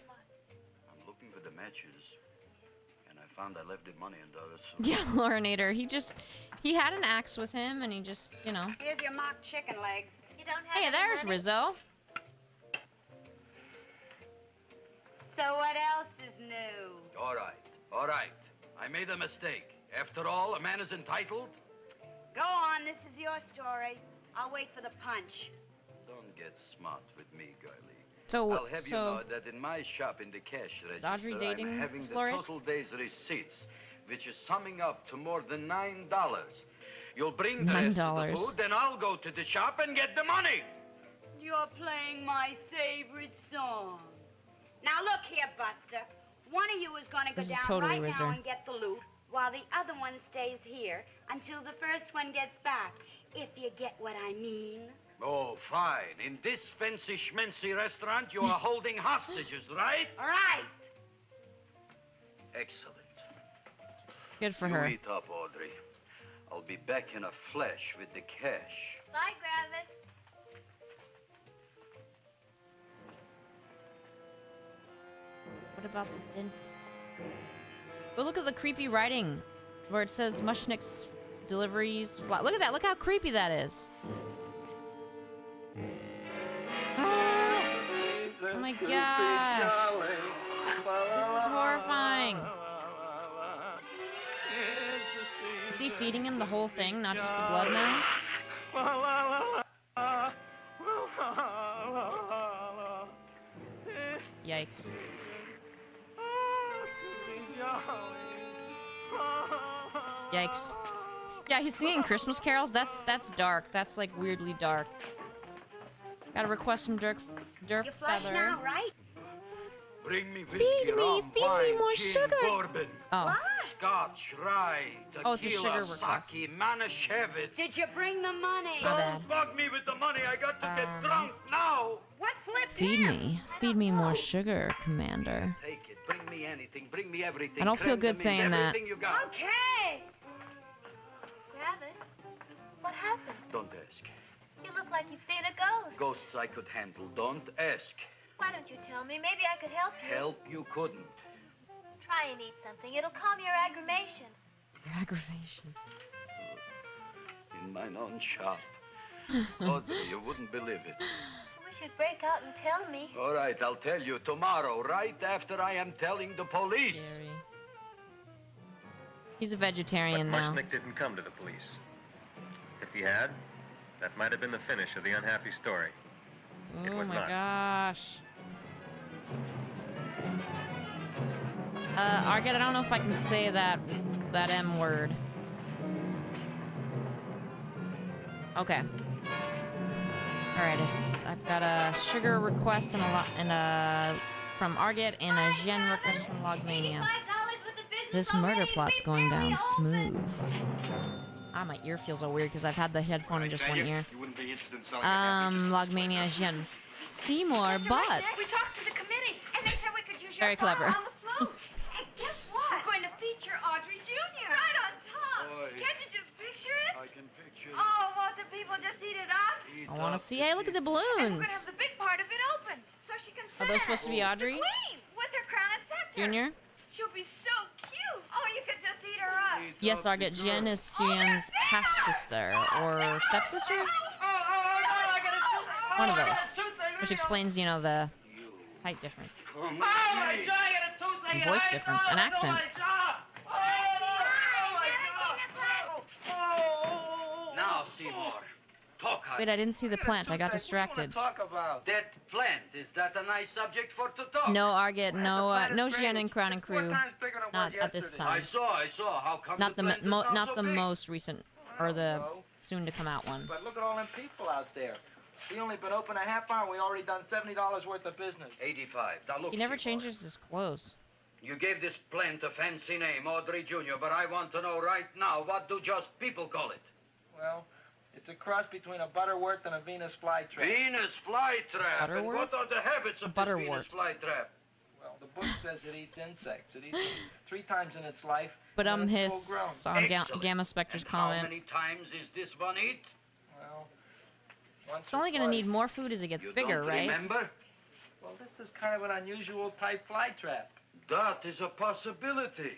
I'm looking for the matches, and I found I left the money in the other. Yeah, Lorinator. He had an axe with him, and he just, you know. Here's your mock chicken legs. You don't have Hey, any there's money? Rizzo. So what else is new? All right. I made a mistake. After all, a man is entitled. Go on, this is your story. I'll wait for the punch. Don't get smart with me, girlie. So, I'll have you know that in my shop in the cash register, Audrey dating I'm having the florist? total day's receipts, which is summing up to more than $9. You'll bring the rest of the food, then I'll go to the shop and get the money. You're playing my favorite song. Now look here, Buster. One of you is going to go This is down totally right Rizzo. now and get the loot, while the other one stays here until the first one gets back. If you get what I mean. Oh, fine. In this fancy schmancy restaurant, you are holding hostages, right? All right. Excellent. Good for you her. eat up, Audrey. I'll be back in a flash with the cash. Bye, Gravis. What about the dentist? Oh, look at the creepy writing where it says Mushnick's deliveries. Look at that. Look how creepy that is. Ah! Oh my gosh. This is horrifying. Is he feeding him the whole thing, not just the blood now? Yikes. Yikes. Yeah, he's singing Christmas carols. That's dark. That's like weirdly dark. Gotta request some Dirk You flush Feather. now, right? Bring me whiskey, Feed me, rum, feed me wine, more gin, sugar. bourbon, Oh. scotch, rye, tequila, Oh, it's a sugar request. sake, Manischewitz. Did you bring the money? My bad. Don't bug me with the money. I got to get drunk now. What flipped Feed him? me more sugar, Commander. Take it. Bring me anything. Bring me everything. I don't feel Creme good de saying menthe, that. everything you got. Okay. Gravis, what happened? Don't ask. You look like you've seen a ghost. Ghosts I could handle. Don't ask. Why don't you tell me? Maybe I could help you. Help you couldn't. Try and eat something. It'll calm your aggravation. Aggravation. In mine own shop. Audrey, you wouldn't believe it. I wish you'd break out and tell me. All right, I'll tell you tomorrow, right after I am telling the police. Scary. He's a vegetarian But now. Mushnick didn't come to the police. If he had, that might have been the finish of the unhappy story. It Oh was my not. gosh. Arget, I don't know if I can say that M word. Okay. All right, I've got a sugar request and a from Arget and a Gen request from Logmania. $85 with the business This murder already. plot's Big going area down open. smooth. Ah, my ear feels so weird because I've had the headphone in just one ear. You wouldn't be interested in selling Logmania Gen. Seymour We Butts. talked to the committee, and they said we could use your Very car clever. on the float. Hey, guess what? We're going to feature Audrey Jr. Right on top. Boy. Can't you just picture it? I can picture it. Oh, won't the people just eat it up? I want to see. Hey, look at the And we're balloons. going to have the big part of it open, so she can Are sit. those supposed to be Audrey The queen, with her crown and scepter. Jr.? She'll be so cute. Oh, you could just eat her up. Yes, Arget. Jen is Suyan's half sister or stepsister. One of those, which explains, you know, the height difference, Come and voice difference, and accent. Now, Seymour. Talk, Wait, I didn't see the plant. I got distracted. Talk about. That plant, is that a nice subject for to talk? No, Arget. No Jen and Crown and Crew. Not at this I time. saw. How come Not the plant is now not so the big? most recent or the soon to come out one. But look at all them people out there. We only been open a half hour and we already done $70 worth of business. 85. Now look, He never Seymour. changes his clothes. You gave this plant a fancy name, Audrey Jr., but I want to know right now, what do just people call it? Well, it's a cross between a Butterworth and a Venus flytrap. Venus flytrap. And Butterworth? what are the habits of this Venus Butterwort. flytrap? Well, the book says it eats insects. It eats them 3 times in its life. But and it's his full grown. Excellent. Gamma Spectre's And comment. how many times is this one eat? Well, once It's only or gonna need twice. more food as it gets You bigger, don't right? remember? Well, this is kind of an unusual type flytrap. That is a possibility.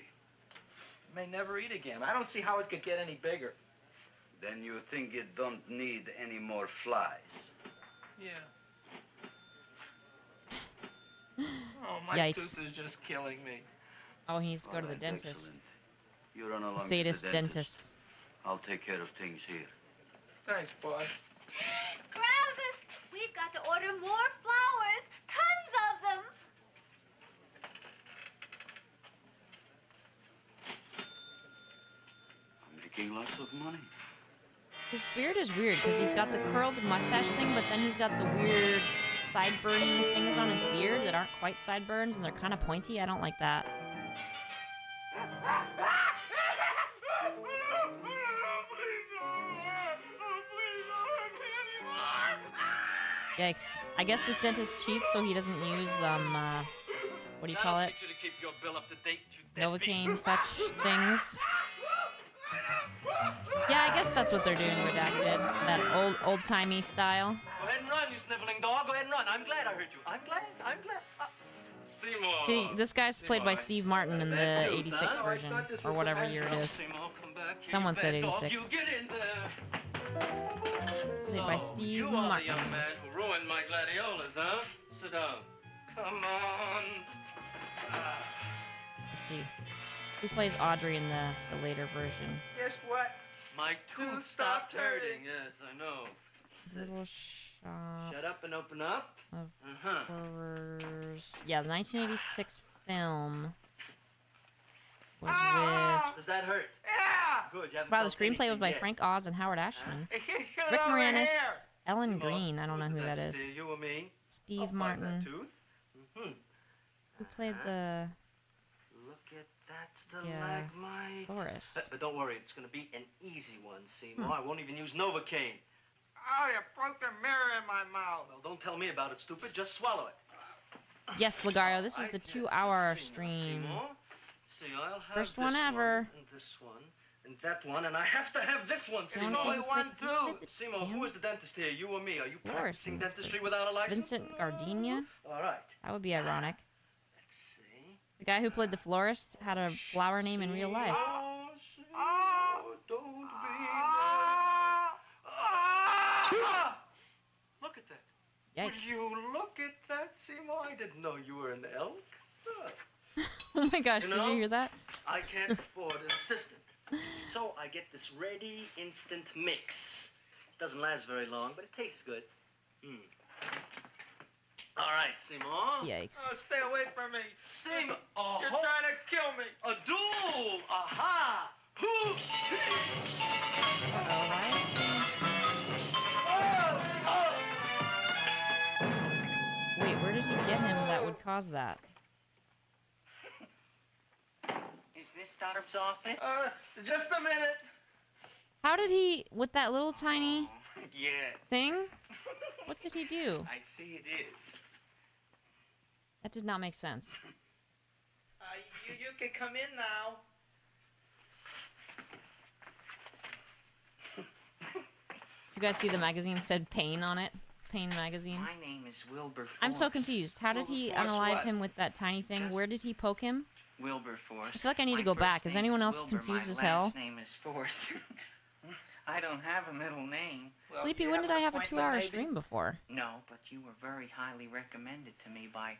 may never eat again. I don't see how it could get any bigger. Then you think it don't need any more flies? Yeah. Oh, my Yikes. tooth is just killing me. Oh, he needs to go to the Alright, dentist. excellent. You run along to the Sadist dentist. I'll take care of things here. Thanks, boy. Gravis, we've got to order more flowers. Tons of them. I'm making lots of money. His beard is weird because he's got the curled mustache thing, but then he's got the weird sideburny things on his beard that aren't quite sideburns and they're kind of pointy. I don't like that. Yikes. I guess this dentist's cheap, so he doesn't use, what do you call it? Novocaine, such things. Yeah, I guess that's what they're doing, Redacted. That old-timey style. Go ahead and run, you sniveling dog. Go ahead and run. I'm glad I heard you. I'm glad. Seymour. See, this guy's played by Steve Martin in the 86 version, or whatever year it is. Seymour, come back. Someone said Dog, 86. you get in there. Played by So, Steve you are the Martin. young man who ruined my gladiolas, huh? Sit down. Come on. Let's see. Who plays Audrey in the later version? Guess what? My tooth stopped hurting. Yes, I know. Little Shop Shut up and open up. of Uh-huh. Horrors. Yeah, the 1986 film was with... Does that hurt? Yeah! Good. You haven't Wow, the felt screenplay was anything by yet. Frank Oz and Howard Ashman. Get Rick over Moranis, here. Ellen Seymour, Green. I don't know who's who the that dentist is. here, you or me? Steve I'll find Martin. that tooth. Mhm. Who played the Look at that's the Yeah. lagmite. florist? But don't worry, it's gonna be an easy one, Seymour. I won't even use Novocaine. Oh, you broke the mirror in my mouth. Well, don't tell me about it, stupid. Just swallow it. Yes, Legario, this is the 2-hour Seymour, stream. Seymour. See, I'll have First this one ever. And this one, and that one, and I have to have this one, Do you want to see Seymour. who Only played, one, who too. played Seymour, the who is the dentist here, you or me? Are you florist practicing in this dentistry version? without a license? Vincent Gardenia? All right. That would be ironic. Let's see. The guy who played the florist had a flower name in real life. Oh, Seymour, Oh. don't be Ah. Ah! Look at that. Yikes. Will you look at that, Seymour? I didn't know you were an elk. Oh my gosh, You did know? you hear that? I can't afford an assistant. So I get this ready instant mix. Doesn't last very long, but it tastes good. All right, Seymour. Yikes. Oh, stay away from me. Seymour. You're trying to kill me. A duel. Aha. Hoo. Uh-oh, why is he... Wait, where did he get him that would cause that? Is this Doctor's office? Just a minute. How did he... With that little tiny Yes, thing? What did he do? I see it is. That did not make sense. You can come in now. You guys see the magazine said Pain on it? It's Pain magazine. My name is Wilbur I'm so Force. confused. How did he Wilberforce unalive what? him with that tiny thing? Where did he poke him? Wilbur Force. I feel like I need My to go first back. Is name anyone else Wilbur, confused my as hell? last name is Force. I don't have a middle name. Well, Sleepy, you when did I have a appointment, 2-hour maybe? stream before? No, but you were very highly recommended to me by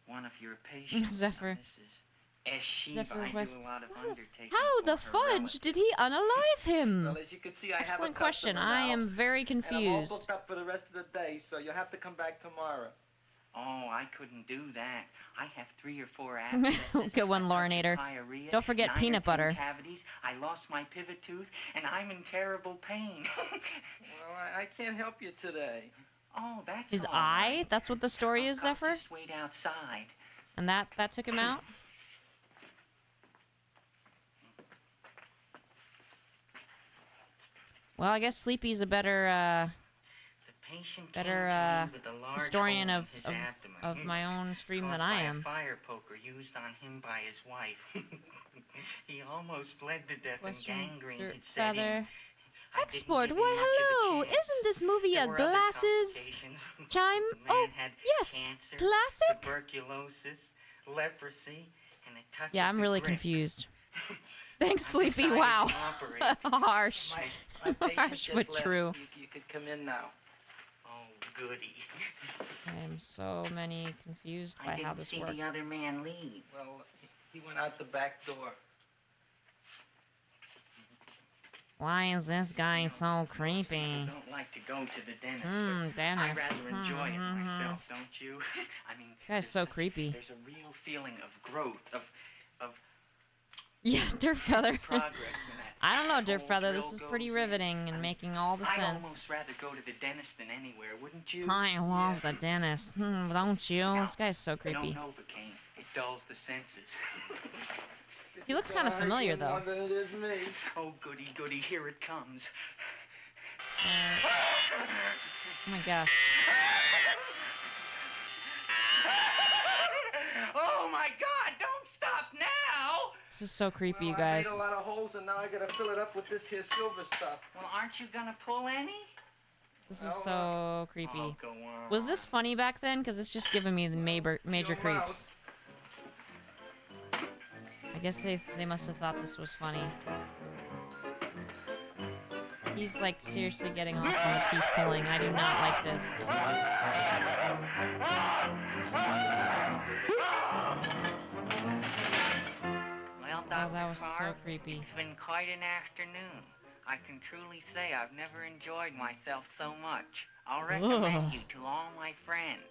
one of your patients. Zephyr. Mrs. SgtCBird. Zephyr I do West. a lot of undertakings How for the her fudge relatives. did he unalive him? Well, as you can see, I have a Excellent question. customer I now, am very and I'm all confused. booked up for the rest of the day, so you'll have to come back tomorrow. Oh, I couldn't do that. I have 3 or 4 abscesses. Good one, I got Laurinator. diarrhea, Don't forget 9 or peanut 10 butter. Cavities. I lost my pivot tooth, and I'm in terrible pain. Well, I can't help you today. Oh, that's His all eye? right. That's what the story is, I'll Zephyr? just wait outside. And that took him out? Well, I guess Sleepy's a better, The patient better, came to me with a large historian hole in of, his of, abdomen, of my own stream than caused I by am. A fire poker used on him by his wife. He almost bled to death Question, and gangrene dirt had set in. feather. I didn't Export, give him why much of a hello! chance. Isn't this movie There a were other glasses complications. chime? The man Oh, had yes, cancer, classic. tuberculosis, leprosy, and a touch Yeah, of I'm the really grip. confused. Thanks, I'm Sleepy. decided Wow. to operate. Harsh. My patient Harsh, just but left. true. You could come in now. Oh, goody. I am so confused by I how didn't this see works. the other man leave. Well, he went out the back door. Why is this guy so creepy? I don't like to go to the dentist, but Dentist. I rather enjoy it myself, don't you? I mean, This guy's so creepy. There's a real feeling of growth, of Yeah, Dirt Feather. progress in that. I don't know, Dirt whole Feather. drill This is goes pretty in. riveting and making all the I'd sense. almost rather go to the dentist than anywhere, wouldn't you? I love the dentist. Don't you? This guy's so I creepy. don't Novocaine. It dulls the senses. He looks kind of familiar, though. More than it is me. Oh, goody, goody, here it comes. Oh my gosh. Oh my God! Don't stop now! This is so creepy, you I guys. made a lot of holes, and now I gotta fill it up with this here silver stuff. Well, aren't you gonna pull any? This is so creepy. Oh, go on. Was this funny back then? Because it's just giving me the major creeps. I guess they must have thought this was funny. He's like seriously getting off on the teeth pulling. I do not like this. Well, Oh, Dr. that was so Farr, creepy. It's been quite an afternoon. I can truly say I've never enjoyed myself so much. I'll recommend you to all my friends.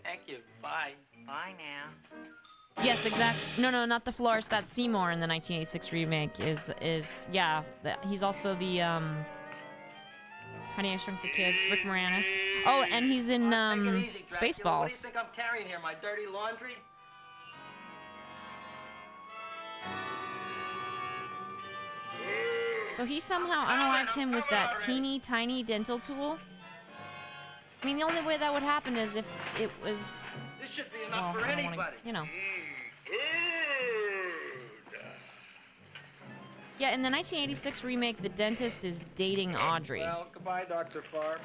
Thank you. Bye. Bye now. Yes, exactly. No, not the florist. That's Seymour in the 1986 remake. Yeah. He's also the Honey I Shrunk the Kids. Rick Moranis. Oh, and he's in Take it easy, Dracula. What do you Spaceballs. think I'm carrying here? My dirty laundry? So he somehow unalived him with that teeny tiny dental tool. I mean, the only way that would happen is if it was. This should be Well, enough for I don't wanna- anybody. you know. Yeah, in the 1986 remake, the dentist is dating Audrey. Well, goodbye, Dr. Farr.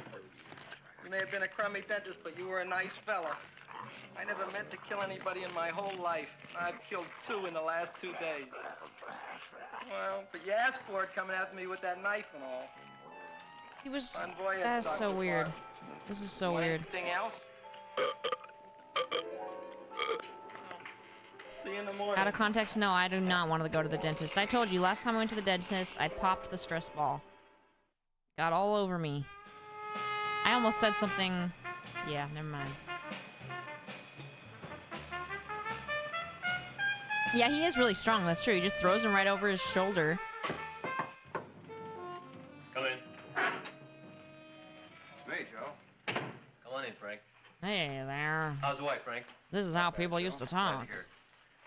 You may have been a crummy dentist, but you were a nice fella. I never meant to kill anybody in my whole life. I've killed 2 in the last 2 days. Well, but you asked for it coming after me with that knife and all. He was. Bon voyage, That's so Dr. weird. Farr. This is so Want weird. Anything else? See you in the morning. Out of context, no, I do not want to go to the dentist. I told you, last time I went to the dentist, I popped the stress ball. Got all over me. I almost said something... Yeah, never mind. Yeah, he is really strong, that's true. He just throws him right over his shoulder. Come in. Me, Joe. Come on in, Frank. Hey there. How's the wife, Frank? This is how people used to talk.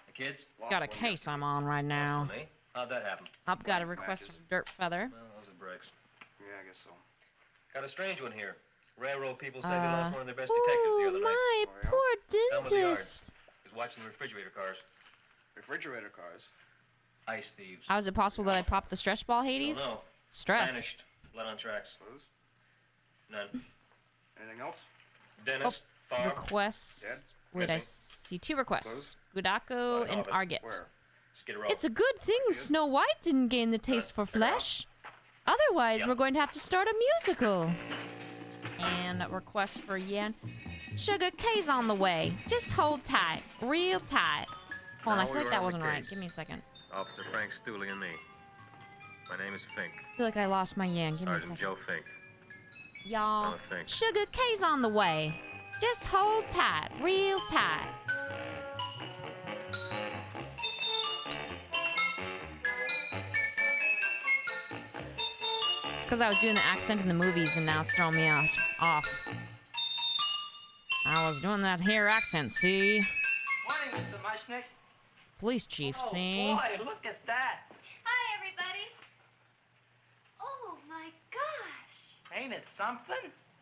The kids? Got a case I'm on right now. Me? How'd that happen? I've got a request from Dirt Feather. Well, those are breaks. Yeah, I guess so. Got a strange one here. Railroad people say they lost one of their best detectives the Oh, other night. my poor Down by the yards. dentist. He's watching the refrigerator cars. Refrigerator cars. Ice thieves. How is it possible that I popped the stress ball, Don't Hades? know. Stress. Vanished. Blood on tracks. Booze? None. Anything else? Dennis. Farr. Request. Wait, I Missing. see 2 requests. Gudako and Argit. Where? Skid Row. It's a good thing Snow White didn't gain the taste for flesh. Otherwise, Yeah. we're going to have to start a musical. And a request for Yen. Sugar K's on the way. Just hold tight. Real tight. Hold on, I Now feel we like were that on the wasn't right. case. Give me a second. Officer Frank Stooley and me. My name is Fink. I feel like I lost my Yen. Give me a Sergeant second. Joe Fink. Y'all. Oh, Fink. Sugar K's on the way. Just hold tight. Real tight. It's because I was doing the accent in the movies and now it's throwing me off. I was doing that here accent, see? Morning, Mr. Mushnick. Police chief, Oh, see? boy, look at that. Hi, everybody. Oh, my gosh. Ain't it something?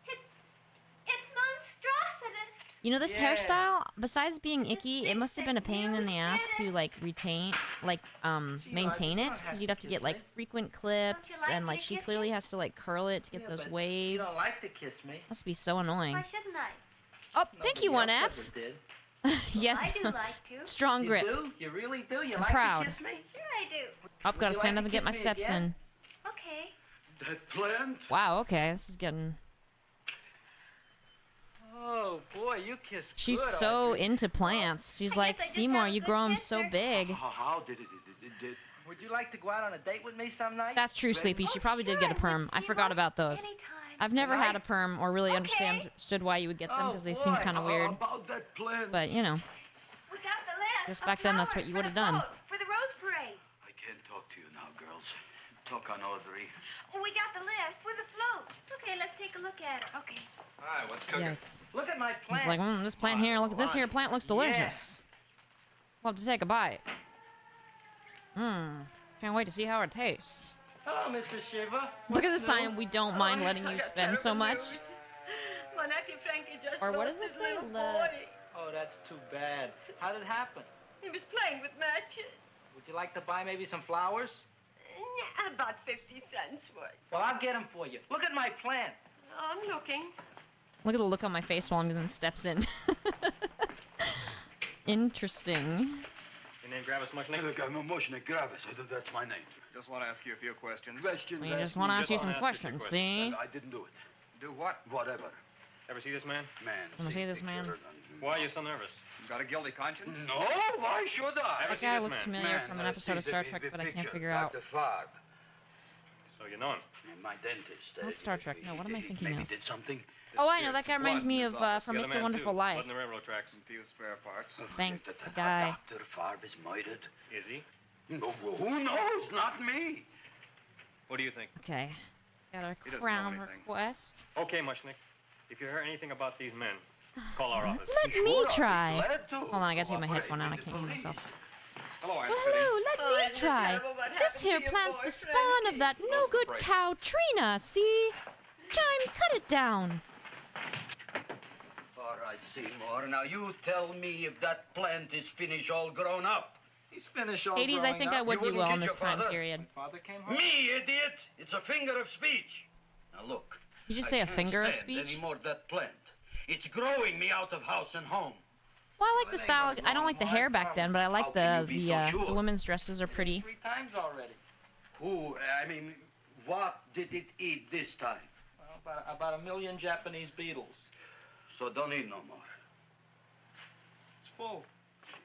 It's monstrosity. You know, this Yeah. hairstyle, besides being icky, it must have been a pain in the ass to, like, maintain it. Because you'd have to get, like, frequent clips, and, like, she clearly has to, like, curl it to get Yeah, those but waves. You don't like to kiss me. Must be so annoying. Why shouldn't I? Oh, thank you, Nobody 1F. else ever did. Yes. I do like to. Strong grip. You do? You really do? You I'm like proud. to kiss me? Sure I do. Up, gotta you stand like up and to get my kiss me steps again? in. Okay. That plant? Wow, okay, this is getting... Oh, boy, you kiss She's good, so Audrey. into plants. She's I like, guess I just Seymour, have a you good grow them so kisser. big. How did it? Would you like to go out on a date with me some night? That's true, Sleepy. She probably did Sure, get a I would, perm. I forgot Seymour. about those. Anytime. I've never had a Tonight? perm or really Okay. understood why you would get them because they seem boy. kind of How weird. about that plant? But, you know, We got the list. Just of back then, that's what flowers you for would've the done. float, For the rose parade. I can't talk to you now, girls. Talk on Audrey. We got the list for the float. Okay, let's take a look at it. Okay. All right, what's cooking? yikes. Look at my plant. He's like, this plant here, look, this here plant looks delicious. Love to take a bite. Can't wait to see how it tastes. Hello, Mr. Shiva. Look at the What's sign, new? we don't mind Oh, letting I you got spend so terrible much. news. My nephew Frankie just Or what lost does it his say? little Le- boy. Oh, that's too bad. How did it happen? He was playing with matches. Would you like to buy maybe some flowers? About 50 cents worth. Well, I'll get them for you. Look at my plant. I'm looking. Look at the look on my face while I'm doing steps in. Interesting. Your name Gravis much, Nick? Look, I'm Moshnik Gravis. That's my name. Just want to ask you a few questions. Questions? We just want to ask you some wanna ask you a few questions, see? I didn't do it. Do what? Whatever. Ever see this man? Man. Wanna see this man? Why are you so nervous? Got a guilty conscience? No, why should I? That guy looks familiar from an episode of Star Trek, but I can't figure out. Dr. Farb. So you know him. My dentist. Not Star Trek, no, what am I thinking maybe of? did something. Oh, I know, that guy reminds me of from The It's other a man, Wonderful too. Life. Blood in the railroad tracks. A few spare parts. Bank, the guy. Dr. Farb is murdered. Is he? No, who knows? Not me. What do you think? Okay. Got a He doesn't know crown anything. request. Okay, Mushnick. If you hear anything about these men, call our office. Let me Sure, I'll be try. glad to. Hold on, I gotta take my Cooperate headphone out. I with can't the hear myself. police. Hello, Aunt Oh, City. no, let Oh, me isn't it try. terrible what This happened here to your plant's boy, the spawn of that no-good break. cow, Trina, see? Chime, cut it down. All right, Seymour. Now you tell me if that plant is finished all grown up. He's finished all 80s, I growing think up. I would You do wouldn't well get in this your time father? period. My father came home. Me, idiot! It's a figure of speech. Now look. You just I say a can't figure of stand speech? Any more of that plant. It's growing me out of house and home. Well, I like the style. I don't like the hair back then, but I like How can the you be so sure? the women's dresses are pretty. 3 times already. Who? I mean, what did it eat this time? Well, about 1 million Japanese beetles. So don't eat no more. It's full.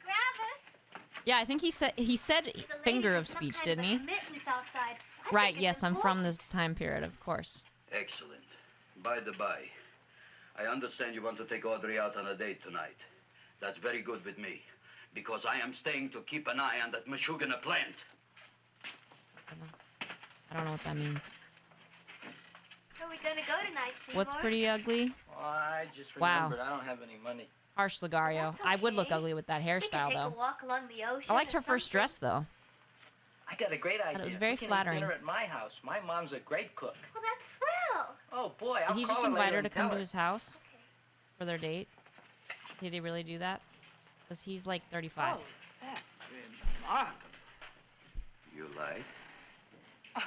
Gravis. Yeah, I think he said The lady finger has of some speech, kind didn't of a he? commitment outside. I Right. think it's Yes, I'm from important. this time period, of course. Excellent. By the by, I understand you want to take Audrey out on a date tonight. That's very good with me, because I am staying to keep an eye on that Meshuggah plant. I don't know what that means. Where are we gonna go tonight, Seymour? What's pretty ugly? Well, I just Wow. remembered I don't have any money. Harsh Ligario. That's I would look okay. ugly with that We could hairstyle, take a though. walk along the ocean I liked or her first something. dress, though. I got a great idea. it was very We can eat flattering. dinner at my house. My mom's a great cook. Well, that's swell. Oh boy, I'll Did he call just her invite later her to and come tell to her. his house Okay. for their date? Did he really do that? Because he's like 35. Oh, that's remarkable. You like? Oh,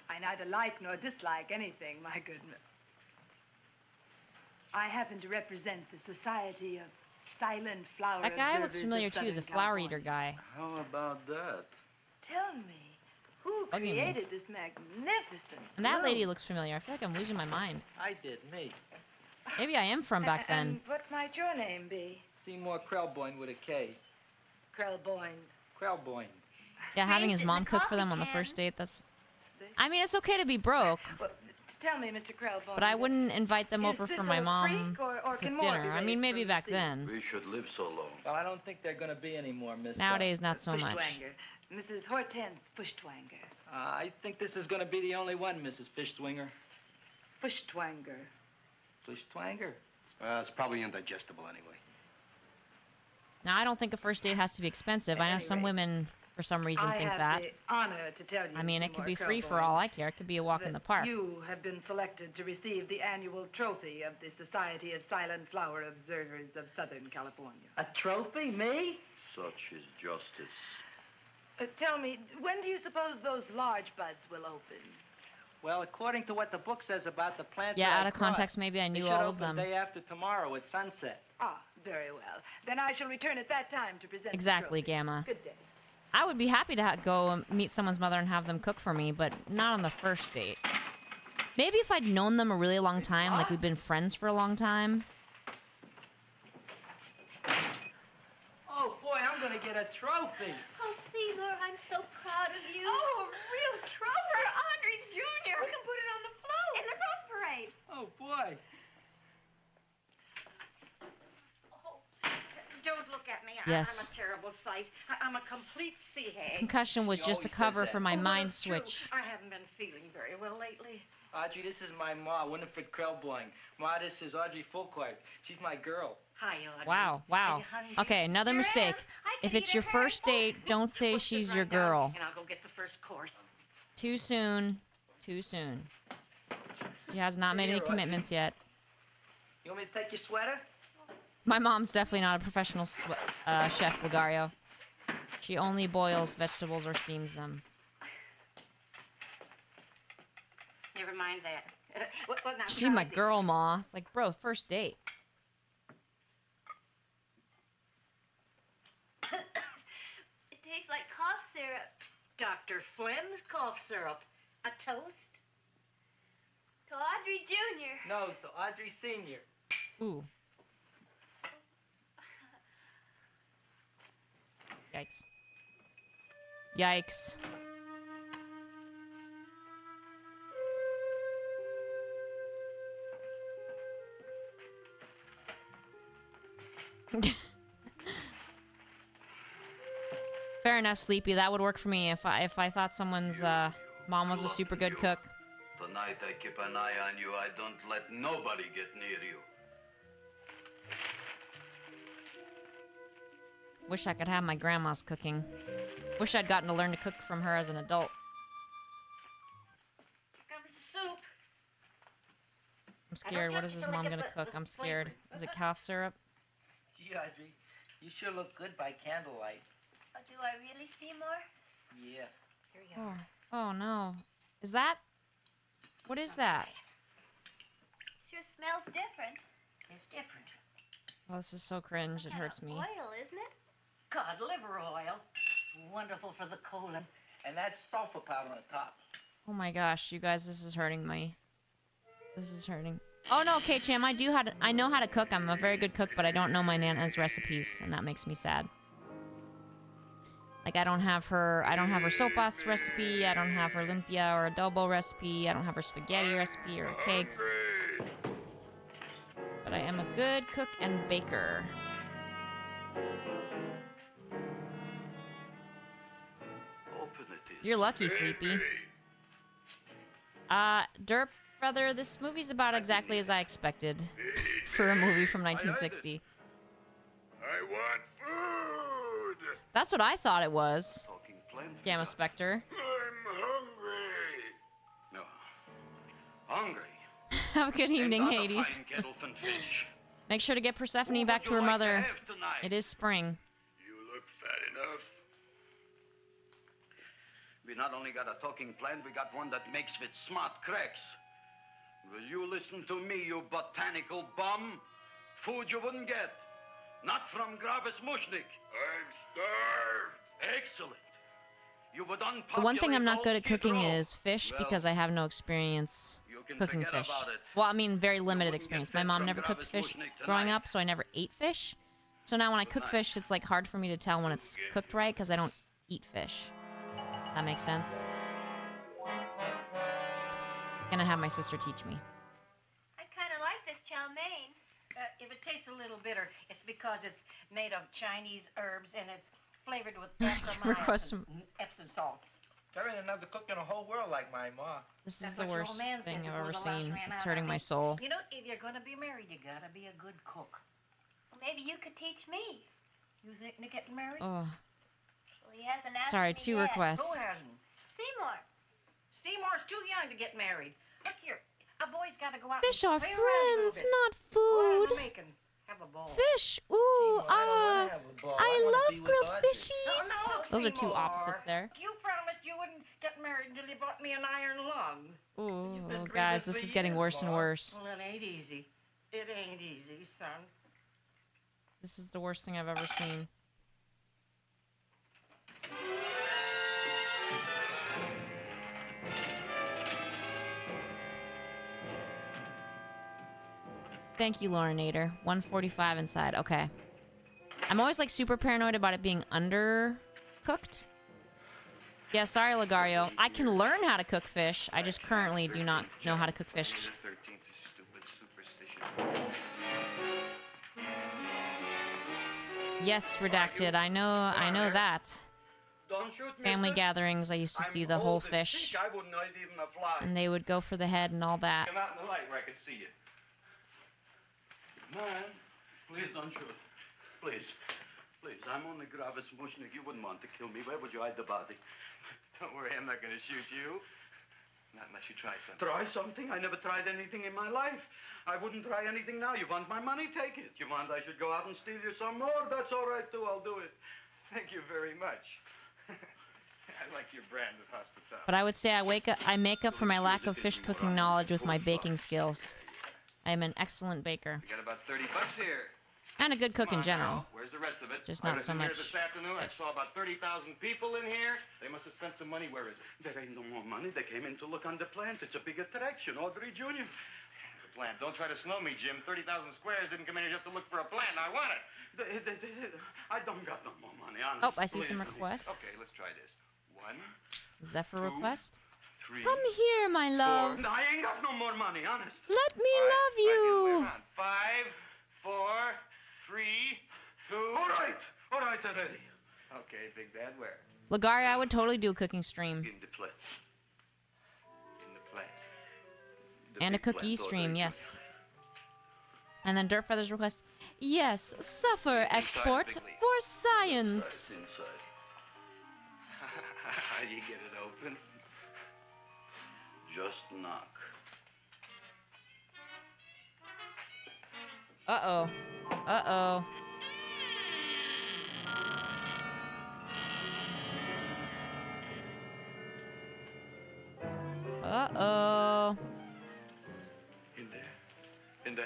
I neither like nor dislike anything, my good man. I happen to represent the Society of Silent Flower That guy looks Observers familiar of too, Southern the flower eater California. guy. How about that? Tell me, who Bugging me. created this magnificent And that lady bloom? looks familiar. I feel like I'm losing my mind. I did, me. Maybe I am from back then. And what might your name be? Seymour Krelboyne with a K. Krelboyne. Krelboyne. Yeah, having Saved his it in mom the cook for them coffee on the can. first date, that's... I mean, it's okay to be broke, Well, tell me, Mr. Krelboyne. but I wouldn't invite them is over this for a my mom freak, or to can cook more be dinner. I mean, raised maybe from back the sea? then. We should live so long. Well, I don't think they're going to be any more, Miss. Nowadays, not so much. Fuschtwanger. Mrs. Hortense Fuschtwanger. I think this is going to be the only one, Mrs. Fishtwinger. Fuschtwanger. Fishtwanger? It's probably indigestible anyway. Now, I don't think a first date has to be expensive. I know some Anyway, women, for some reason, I think have that. the honor to tell you, I mean, it could Seymour be free for Krelboyne, all I care. It could be a walk in the that park. You have been selected to receive the annual trophy of the Society of Silent Flower Observers of Southern California. A trophy? Me? Such is justice. Tell me, when do you suppose those large buds will open? Well, according to what the book says about the plants. Yeah, that out I of context, brought, maybe I they knew should all of open them. The day after tomorrow at sunset. Ah, very well. Then I shall return at that time to present. Exactly, the trophy. Gamma. Good day. I would be happy to go and meet someone's mother and have them cook for me, but not on the first date. Maybe if I'd known them a really long time, like we've been friends for a long time. Oh, boy, I'm going to get a trophy. Oh, Seymour, I'm so proud of you. Oh, a real trophy. Audrey Jr. We can put it on the float. In the Rose Parade. Oh, boy. Don't look at me. Yes. I'm a terrible sight. I'm a complete sea hag. Concussion was just a cover for my mind it's true. switch. I haven't been feeling very well lately. Audrey, this is my ma, Winifred Krellboing. Ma, this is Audrey Fulcourt. She's my girl. Hi, Audrey. Wow, wow. Are you hungry? Okay, another mistake. If it's your first date, don't say she's your girl. And I'll go get the first course. Too soon. Too soon. She has not made any commitments yet. You want me to take your sweater? My mom's definitely not a professional chef, Ligario. She only boils vegetables or steams them. Never mind that. Well, now, She my girl, Ma. It's like, bro, first date. It tastes like cough syrup. Dr. Flynn's cough syrup. A toast? To Audrey Jr. No, to Audrey Sr. Ooh. Yikes. Yikes. Fair enough, Sleepy. That would work for me if I thought someone's mom was a super good cook. Tonight I keep an eye on you. I don't let nobody get near you. Wish I could have my grandma's cooking. Wish I'd gotten to learn to cook from her as an adult. Comes the soup. I'm scared. What is his mom gonna cook? I'm scared. Is it cough syrup? Gee, Audrey, you sure look good by candlelight. Oh, do I really, Seymour? Yeah. Here you are. Oh no. Is that? What is that? Sure smells different. It's different. Oh, this is so cringe. It hurts me. Oil, isn't it? Cod liver oil. It's wonderful for the colon. And that's sulfur powder on top. Oh my gosh, you guys, this is hurting me. This is hurting. Oh no, K-Cham, I know how to cook. I'm a very good cook, but I don't know my Nana's recipes, and that makes me sad. Like I don't have her sopas recipe, I don't have her lumpia or adobo recipe, I don't have her spaghetti recipe or cakes. But I am a good cook and baker. You're lucky, Sleepy. Derp, brother, this movie's about exactly as I expected for a movie from 1960. I want food. That's what I thought it was. Gamma Spectre. I'm hungry. No. Hungry. Have a good evening, Another Hades. fine kettlefen fish. Make sure to get Persephone back to her mother. It is spring. You look fat enough. We not only got a talking plant, we got one that makes with smart cracks. Will you listen to me, you botanical bum? Food you wouldn't get. Not from Gravis Mushnik. I'm starved. Excellent. You would The one thing I'm not good at unpopulate cooking Skid Row. is fish Well, because I have no experience you can cooking forget fish. about it. Well, I mean, very limited wouldn't experience. get My fed mom from never cooked Gravis fish Mushnik growing tonight. up, so I never ate fish. So now when I cook fish, it's like hard for me to tell when it's cooked right because I don't eat fish. Does that make sense? Gonna have my sister teach me. I kind of like this chow mein. If it tastes a little bitter, it's because it's made of Chinese herbs and it's flavored with Request Epsom salts. There ain't another cook in the whole world like my ma. This is That's the what your worst old man thing said I've ever before the seen. lights ran It's out. hurting my soul. You know, if you're gonna be married, you gotta be a good cook. Well, maybe you could teach me. You think of getting married? Oh, Well, he hasn't asked sorry, me 2 yet. requests. Who hasn't? Seymour. Seymour's too young to get married. Look here, a boy's gotta go out. Fish and are play around a little friends, bit. not Go food. out and make and have a ball. Fish, ooh, I love grilled fishies. No, Those are two Seymour. opposites there. You promised you wouldn't get married until you bought me an iron lung. Ooh, guys, this is getting worse and worse. Well, it ain't easy. It ain't easy, son. This is the worst thing I've ever seen. Thank you, Laurinator. 145 inside. Okay. I'm always like super paranoid about it being undercooked. Yeah, sorry, Lagario. I can learn how to cook fish. I just currently do not know how to cook fish. Yes, Redacted. I know that. Family gatherings, I used to see the whole fish. And they would go for the head and all that. Come out in the light where I could see you. Man, please don't shoot. Please. Please, I'm only Gravis Mushnik. You wouldn't want to kill me. Where would you hide the body? Don't worry, I'm not going to shoot you. Not unless you try something. Try something? I never tried anything in my life. I wouldn't try anything now. You want my money? Take it. You want I should go out and steal you some more? That's all right, too. I'll do it. Thank you very much. I like your brand of hospitality. But I would say I make up for my lack of fish cooking knowledge with my baking skills. I am an excellent baker. We got about $30 here. And a good cook in general. Now. Where's the rest of it? Just not so much. Here this afternoon, I saw about 30,000 people in here. They must have spent some money. Where is it? There ain't no more money. They came in to look on the plant. It's a big attraction. Audrey Jr. The plant. Don't try to snow me, Jim. 30,000 squares didn't come in here just to look for a plant. I want it. I don't got no more money, honest. Oh, I see some requests. Okay, let's try this. 1, Zephyr 2, request. 3. Come here, my love. I ain't got no more money, honest. Let me love you. 5, 4, 3, 2. All right, already. Okay, Big Bad, where? Lagaria, I would totally do a cooking stream. In the plant. In the plant. The And a big cookie plant, stream, Audrey yes. And then Dirt Feathers request. Yes, suffer export for science. Inside. How do you get it open? Just knock. Uh-oh. Uh-oh. Uh-oh. In there. In there.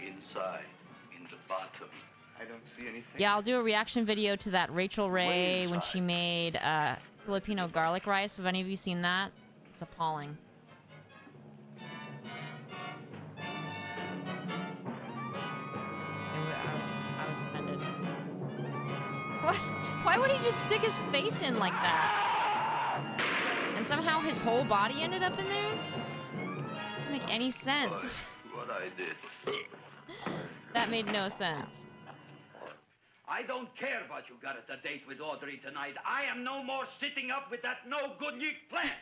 Inside. In the bottom. I don't see anything. Yeah, I'll do a reaction video to that Rachel Ray when she made Filipino garlic rice. Have any of you seen that? It's appalling. I was offended. Why would he just stick his face in like that? And somehow his whole body ended up in there? Doesn't make any sense. What I did. That made no sense. I don't care about you got at a date with Audrey tonight. I am no more sitting up with that no-good Nick plant.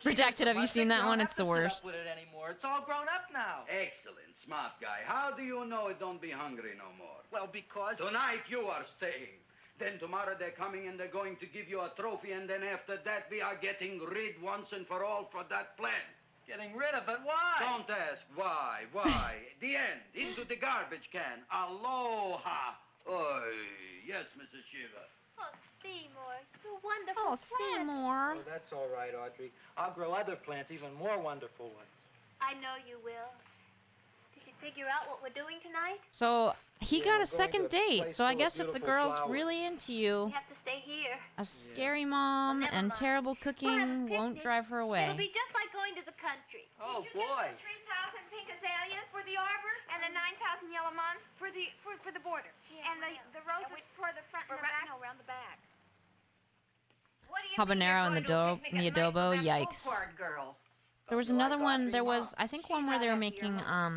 Redacted, have you seen that one? It's the worst. With it anymore. It's all grown up now. Excellent, smart guy. How do you know it don't be hungry no more? Well, because... Tonight you are staying. Then tomorrow they're coming and they're going to give you a trophy, and then after that we are getting rid once and for all for that plant. Getting rid of it? Why? Don't ask why. Why? The end. Into the garbage can. Aloha. Oy. Yes, Mrs. Shiva. Oh, Seymour, you're wonderful. Oh, Seymour. Oh, that's all right, Audrey. I'll grow other plants, even more wonderful ones. I know you will. Did you figure out what we're doing tonight? So he got we're a second going to a date. place So I full of guess if the beautiful girl's flowers. really into you, We have to stay here. a scary mom Never and mind. terrible We'll have a cooking won't picnic. drive her It'll away. be just like going to the country. Oh, boy. 3,000 pink azaleas for the arbor, and the 9,000 yellow mums for the border, Yeah, and the roses for the front and the back. No, around the back. Habanero and the adobo, yikes. Girl. There was another one. There was, I think, one where they were making I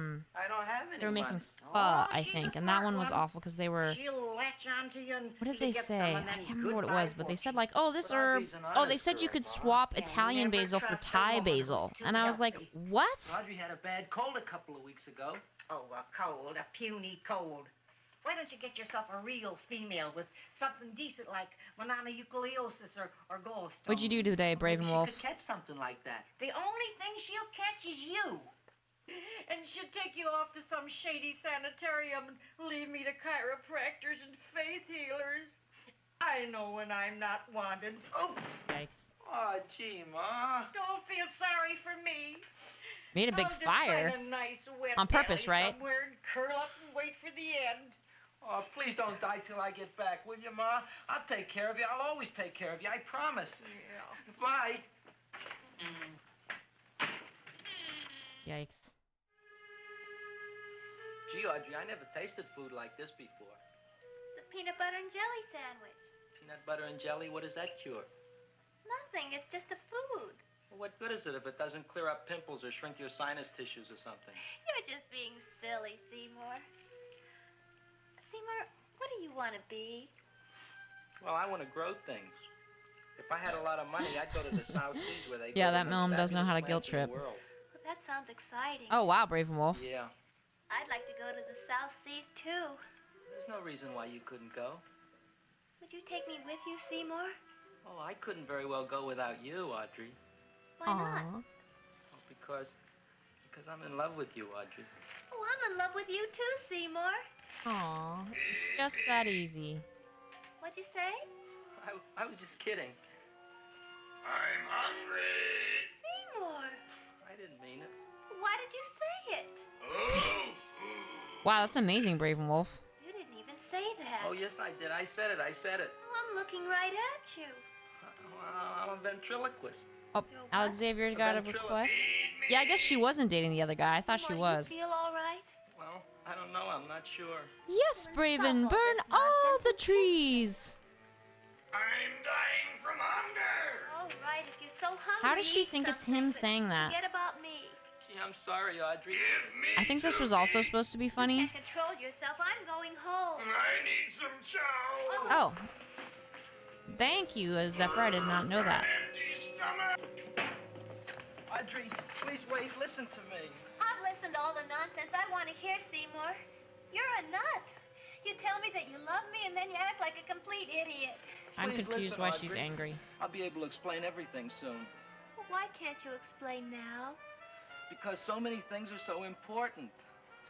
don't have any. they were making Oh, pho, I think, and that one was awful because they were. She'll latch onto you and What did they you get say? some, I and then can't remember what it goodbye was, but they for said like, oh, this But herb. Audrey's an Oh, they honest said you girl, could Bob. swap And Italian never basil for trust a Thai woman basil, who's too and I was like, healthy. what? Audrey had a bad cold a couple of weeks ago. Oh, a cold, a puny cold. Why don't you get yourself a real female with something decent like mononucleosis or gallstones? What'd you do today, Brave and Maybe Wolf? She could catch something like that. The only thing she'll catch is you. And she'll take you off to some shady sanitarium and leave me to chiropractors and faith healers. I know when I'm not wanted. Oh. Yikes. Oh, gee, Ma. Don't feel sorry for me. Made a big I'll just fire. find a nice wet On purpose, valley right? Somewhere and curl up and wait for the end. Oh, please don't die till I get back, will you, Ma? I'll take care of you. I'll always take care of you. I promise. Yeah. Bye. Yikes. Gee, Audrey, I never tasted food like this before. The peanut butter and jelly sandwich. Peanut butter and jelly, what does that cure? Nothing, it's just a food. Well, what good is it if it doesn't clear up pimples or shrink your sinus tissues or something? You're just being silly, Seymour. Seymour, what do you want to be? Well, I want to grow things. If I had a lot of money, I'd go to the South Seas where they Yeah, grow that the most gnome does know how to fabulous guilt plants in trip. the world. Well, that sounds exciting. Oh, wow, Bravenwolf. Yeah. I'd like to go to the South Seas, too. There's no reason why you couldn't go. Would you take me with you, Seymour? Oh, I couldn't very well go without you, Audrey. Why not? Oh, because I'm in love with you, Audrey. Oh, I'm in love with you, too, Seymour. Aw, it's just that easy. What'd you say? I was just kidding. I'm hungry. Seymour, I didn't mean it. why did you say it? Oh, Wow, that's amazing, Bravenwolf. You didn't even say that. Oh, yes, I did. I said it. Oh, I'm looking right at you. I'm a ventriloquist. Oh, Alexavier's got a request. Yeah, I guess she wasn't dating the other guy. I thought she Seymour, was. You feel all right? Well, I don't know. I'm not sure. Yes, Braven, burn all the trees. I'm dying from hunger. All right, if you're so hungry. How does she think it's him saying that? Forget about me. Gee, I'm sorry, Audrey. Give me I think this was also supposed to be funny. You can't control yourself. I'm going home. I need some chow. Oh. Thank you, Zephyr. I did not know that. Empty stomach. Audrey, please wait. Listen to me. I've listened to all the nonsense I want to hear, Seymour. You're a nut. You tell me that you love me, and then you act like a complete idiot. I'm Please confused listen, why Audrey. she's angry. I'll be able to explain everything soon. Well, why can't you explain now? Because so many things are so important.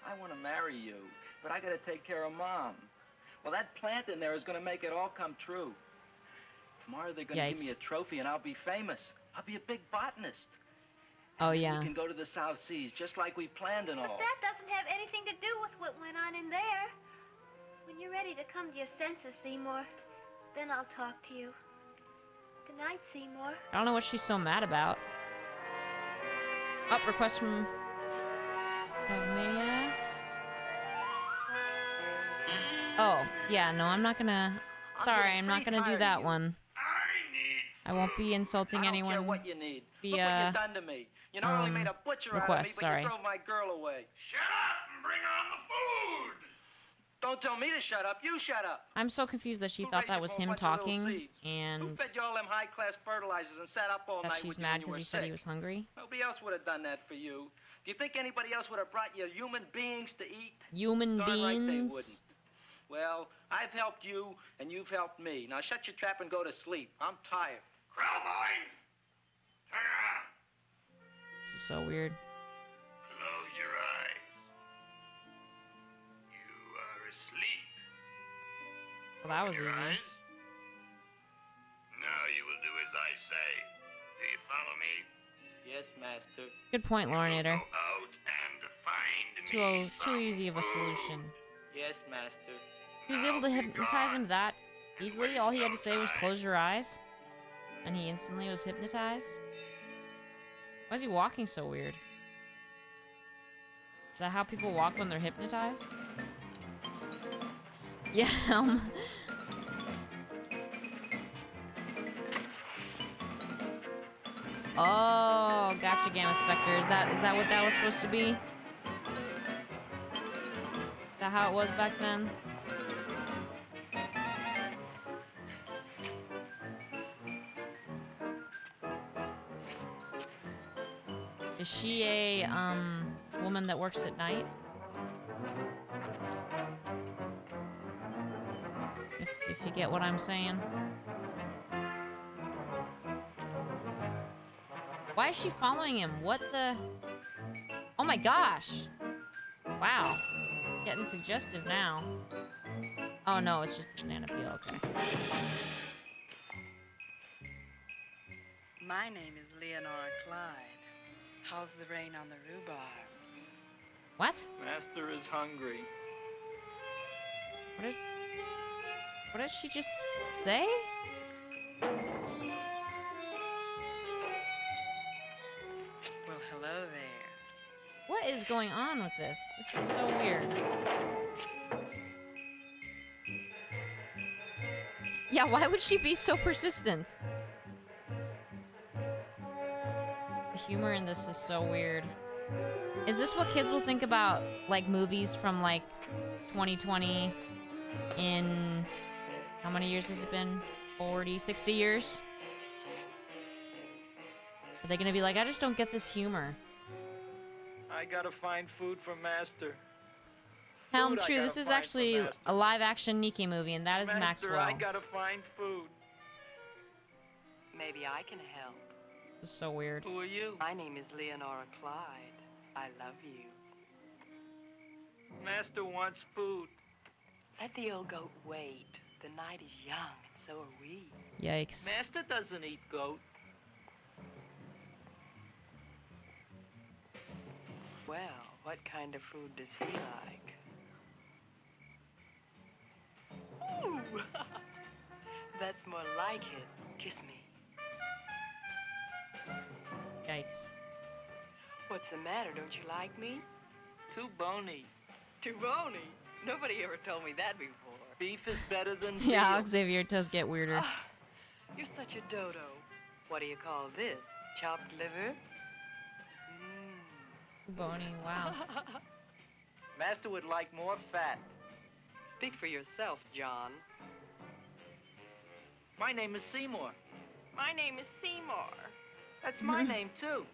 I want to marry you, but I got to take care of Mom. Well, that plant in there is going to make it all come true. Tomorrow they're going to give me a trophy, and I'll be famous. I'll be a big botanist. Oh, And yeah. we can go to the South Seas just like we planned and all. But that doesn't have anything to do with what went on in there. When you're ready to come to your senses, Seymour, then I'll talk to you. Good night, Seymour. I don't know what she's so mad about. Oh, request from Dogmania. Oh, yeah, no, I'm not gonna... Sorry, I'm not gonna do that one. I won't be insulting I don't anyone care what you need. Look what via you've done to me. You not only made a butcher out of me, request, but sorry. you drove my girl away. Shut up and bring on the food. Don't tell me to shut up. You shut up. I'm so confused that she Who thought raised that you was for a him bunch of little talking, seeds? Who and fed you all them high-class fertilizers and sat up all that night she's with you mad when you because were he said he sick? was hungry. Nobody else would have done that for you. Do you think anybody else would have brought you human beings to eat? Human Darn right they beings? wouldn't. Well, I've helped you, and you've helped me. Now shut your trap and go to sleep. I'm tired. Krellboy, turn around. This is so weird. Close your eyes. You are asleep. Well, that was Your easy. eyes? Now you will do as I say. Do you follow me? Yes, master. Good point, Lorinator. Go out and find Too me easy of a solution. Yes, master. He was able to hypnotize him that easily. All he had to say was close your eyes, and he instantly was hypnotized. Why is he walking so weird? Is that how people walk when they're hypnotized? Yeah. Oh, gotcha, Gamma Spectre. Is that what that was supposed to be? Is that how it was back then? Is she a woman that works at night? If you get what I'm saying. Why is she following him? What the? Oh my gosh! Wow. Getting suggestive now. Oh no, it's just the banana peel, okay. My name is Leonora Clyde. How's the rain on the rhubarb? What? Master is hungry. What did she just say? Well, hello there. What is going on with this? This is so weird. Yeah, why would she be so persistent? The humor in this is so weird. Is this what kids will think about, like, movies from, like, 2020 in... How many years has it been? 40, 60 years? Are they gonna be like, I just don't get this humor? I gotta find food for Master. Helm, true, this is actually a live-action Nikki movie, and that is Master, Maxwell. I gotta find food. Maybe I can help. This is so weird. Who are you? My name is Leonora Clyde. I love you. Master wants food. Let the old goat wait. The night is young, and so are we. Yikes. Master doesn't eat goat. Well, what kind of food does he like? Ooh! That's more like it. Kiss me. Yikes. What's the matter? Don't you like me? Too bony. Too bony? Nobody ever told me that before. Beef is better than veal. Yeah, Xavier does get weirder. You're such a dodo. What do you call this? Chopped liver? Bony, wow. Master would like more fat. Speak for yourself, John. My name is Seymour. My name is Seymour. That's my name, too.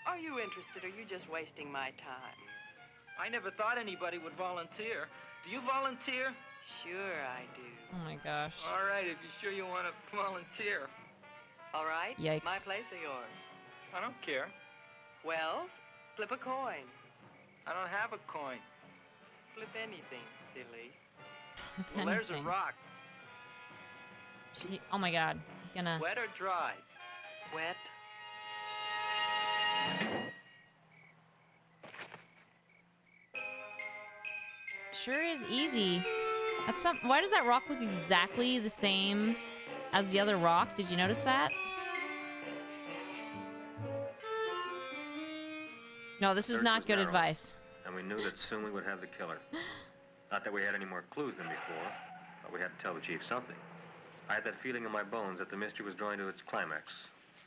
Are you interested, or are you just wasting my time? I never thought anybody would volunteer. Do you volunteer? Sure I do. Oh my gosh. All right, if you're sure you want to volunteer. All right. Yikes. My place or yours? I don't care. Well, flip a coin. I don't have a coin. Flip anything, silly. Well, there's a rock. Oh my god. He's gonna... Wet or dry? Wet. Sure is easy. That's some... Why does that rock look exactly the same as the other rock? Did you notice that? No, this is not good advice. And we knew that soon we would have the killer. Not that we had any more clues than before, but we had to tell the chief something. I had that feeling in my bones that the mystery was drawing to its climax,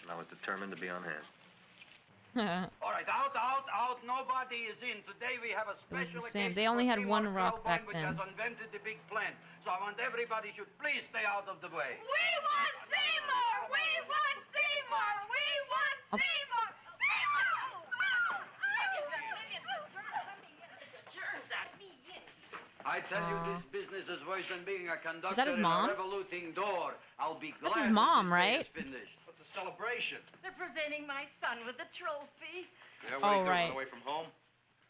and I was determined to be on hand. All right, out, out, out. Nobody is in. Today we have a It was special the same. occasion They only for had Seymour one rock Crowbone, back which then. has invented the big plant. So I want everybody should please stay out of the way. We want Seymour! We want Seymour! We want Seymour! I tell you, this business is worse than being a conductor Is that his mom? in a revoluting door. I'll be glad That's his mom, when this day right? is finished. What's a celebration? They're presenting my son with a trophy. Yeah, what are you doing, run away from home?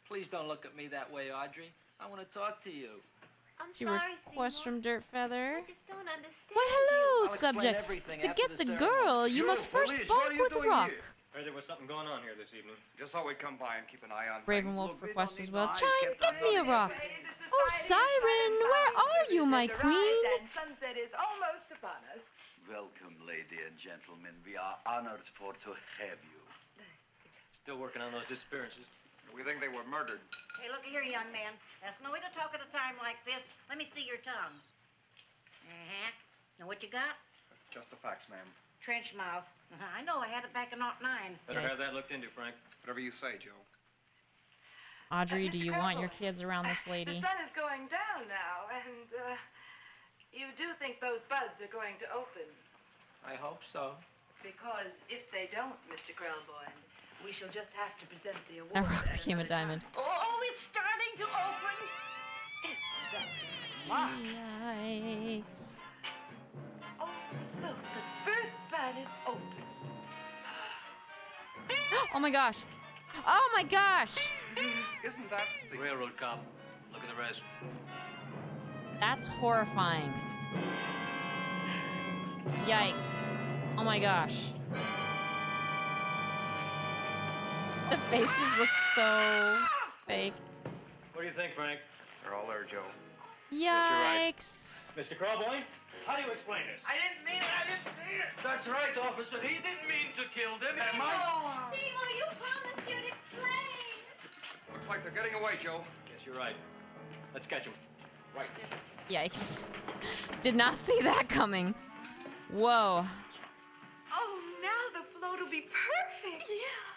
Please don't look at me that way, Audrey. I want to talk to you. I'm She sorry, requests from Dirt Feather. I just don't understand. Why, hello, I'll explain subjects. everything To after get the the ceremony. girl, you You must first police, what are bonk you with doing rock. here? Heard there was something going on here this evening. Just thought we'd come by and keep an eye on Ravenwolf Look, we requests don't as need well. no eyes Chime, kept get on me a running. rock. Oh, Siren, where are you, my queen? And sunset is almost upon us. Welcome, lady and gentlemen. We are honored for to have you. Still working on those disappearances. We think they were murdered. Hey, look here, young man. That's no way to talk at a time like this. Let me see your tongue. Now, what you got? Just the facts, ma'am. Trench mouth. I know. I had it back in '09. Better have that looked into, Frank. Whatever you say, Joe. Audrey, do Mr. you want your Crowbone, kids around this lady? The sun is going down now, and you do think those buds are going to open. I hope so. Because if they don't, Mr. Crowbone, we shall just have to present the award. That rock at became a another diamond. time. Oh, it's starting to open. Isn't that locked? Yikes. Oh, look, the first bud is open. Oh my gosh. Oh my gosh. Isn't that the Railroad cop. Look at the rest. That's horrifying. Yikes. Oh my gosh. The faces look so fake. What do you think, Frank? They're all there, Joe. Yikes. Mr. Crawboy, how do you explain this? I didn't mean it. That's right, officer. He didn't mean to kill them. Am I? Seymour, you promised you'd explain. Looks like they're getting away, Joe. Yes, you're right. Let's catch him. Right. Yikes. Did not see that coming. Whoa. Oh, now the float will be perfect. Yeah.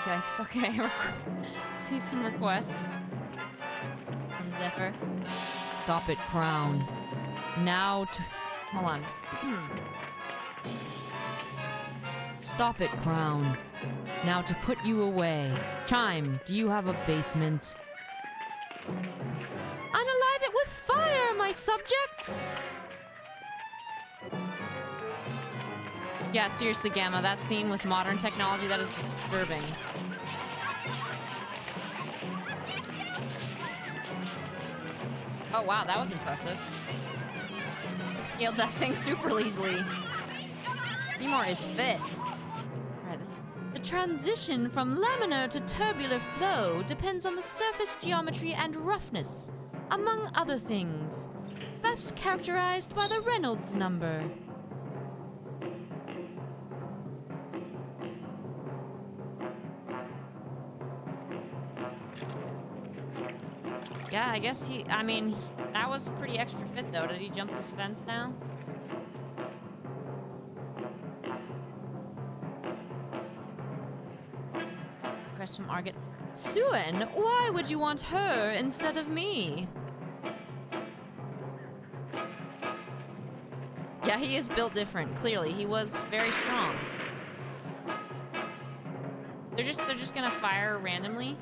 Yikes, okay. See some requests. From Zephyr. Stop it, Crown. Now to... Hold on. Stop it, Crown. Now to put you away. Chime, do you have a basement? Unalive it with fire, my subjects! Yeah, seriously, Gamma, that scene with modern technology, that is disturbing. Oh wow, that was impressive. He scaled that thing super easily. Seymour is fit. Alright, this... The transition from laminar to tubular flow depends on the surface geometry and roughness, among other things, best characterized by the Reynolds number. Yeah, I guess I mean, that was pretty extra fit though. Did he jump this fence now? Request from Argot. Suen, why would you want her instead of me? Yeah, he is built different, clearly. He was very strong. They're just gonna fire randomly.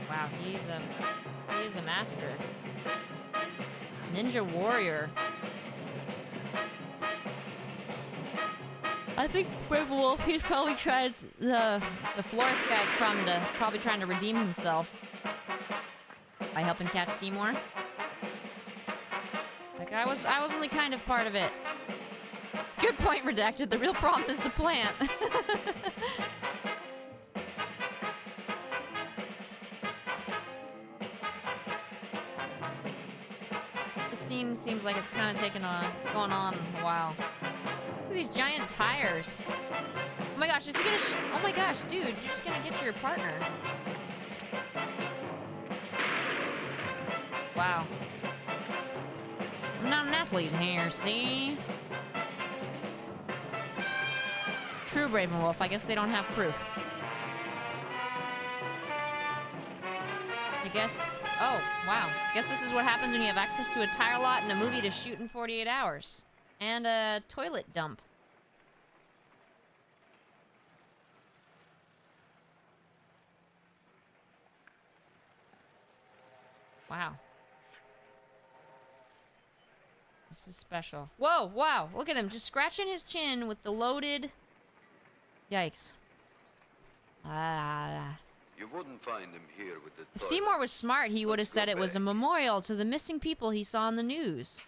Wow, he is a master. Ninja warrior. I think Brave Wolf, he's probably tried The florist guy's probably trying to redeem himself by helping catch Seymour. Like I was only kind of part of it. Good point, Redacted. The real problem is the plant. This scene seems like it's kind of going on a while. Look at these giant tires. Oh my gosh, is he gonna oh my gosh, dude, you're just gonna get your partner. Wow. I'm not an athlete here, see? True, Ravenwolf. I guess they don't have proof. I guess... Oh, wow. I guess this is what happens when you have access to a tire lot and a movie to shoot in 48 hours. And a toilet dump. Wow. This is special. Whoa, wow. Look at him. Just scratching his chin with the loaded... Yikes. You wouldn't find him here with the If Seymour was smart, he would have said it was a memorial to the missing people he saw in the news.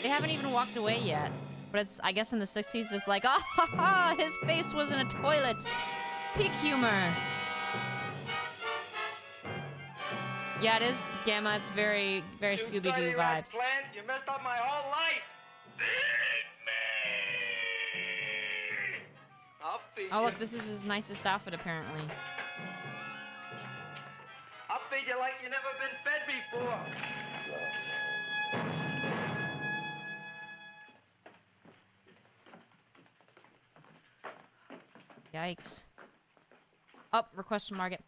They haven't even walked away yet. But it's, I guess in the 60s, it's like, ah ha ha, his face was in a toilet. Peak humor. Yeah, it is, Gamma. It's very, very Scooby-Doo vibes. Plant, you messed up my whole life. I'll feed Oh, you. look, this is his nicest outfit, apparently. I'll feed you like you never been fed before. Yikes. Oh, request from Margaret.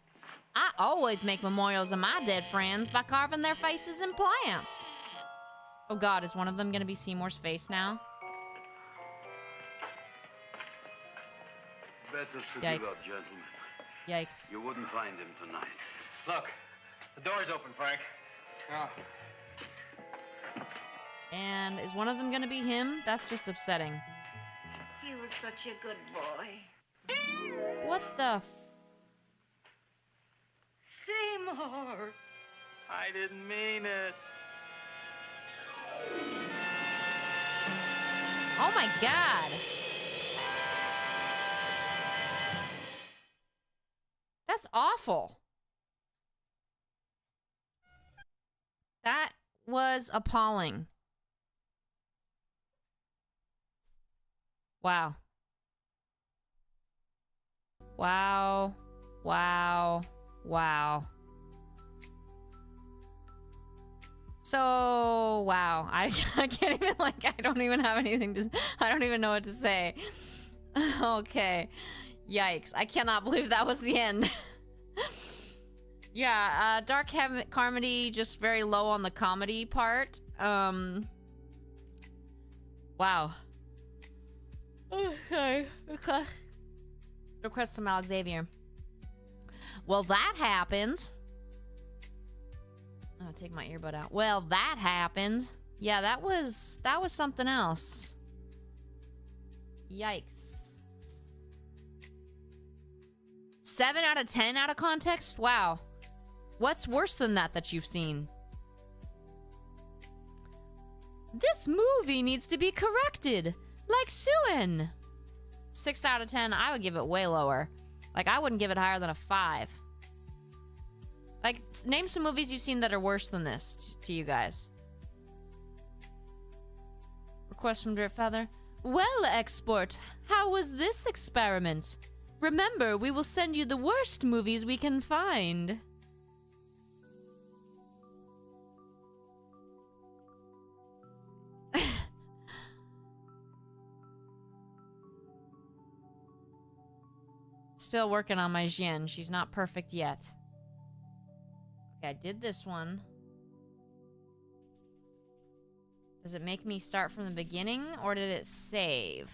I always make memorials of my dead friends by carving their faces in plants. Oh god, is one of them gonna be Seymour's face now? Better to Yikes. give up, gentlemen. Yikes. You wouldn't find him tonight. Look, the door's open, Frank. Oh. And is one of them gonna be him? That's just upsetting. He was such a good boy. What the Seymour! I didn't mean it. Oh my god! That's awful. That was appalling. Wow. Wow. Wow. Wow. So, wow. I can't even, like, I don't even have anything to... I don't even know what to say. Okay. Yikes. I cannot believe that was the end. Yeah, dark comedy, just very low on the comedy part. Wow. Okay. Request from Alex Xavier. Well, that happened. I'll take my earbud out. Well, that happened. Yeah, that was something else. Yikes. 7 out of 10 out of context? Wow. What's worse than that you've seen? This movie needs to be corrected. Like Suen. 6 out of 10, I would give it way lower. Like, I wouldn't give it higher than a 5. Like, name some movies you've seen that are worse than this to you guys. Request from Dripfeather. Well, Export, how was this experiment? Remember, we will send you the worst movies we can find. Still working on my Jin. She's not perfect yet. Okay, I did this one. Does it make me start from the beginning, or did it save?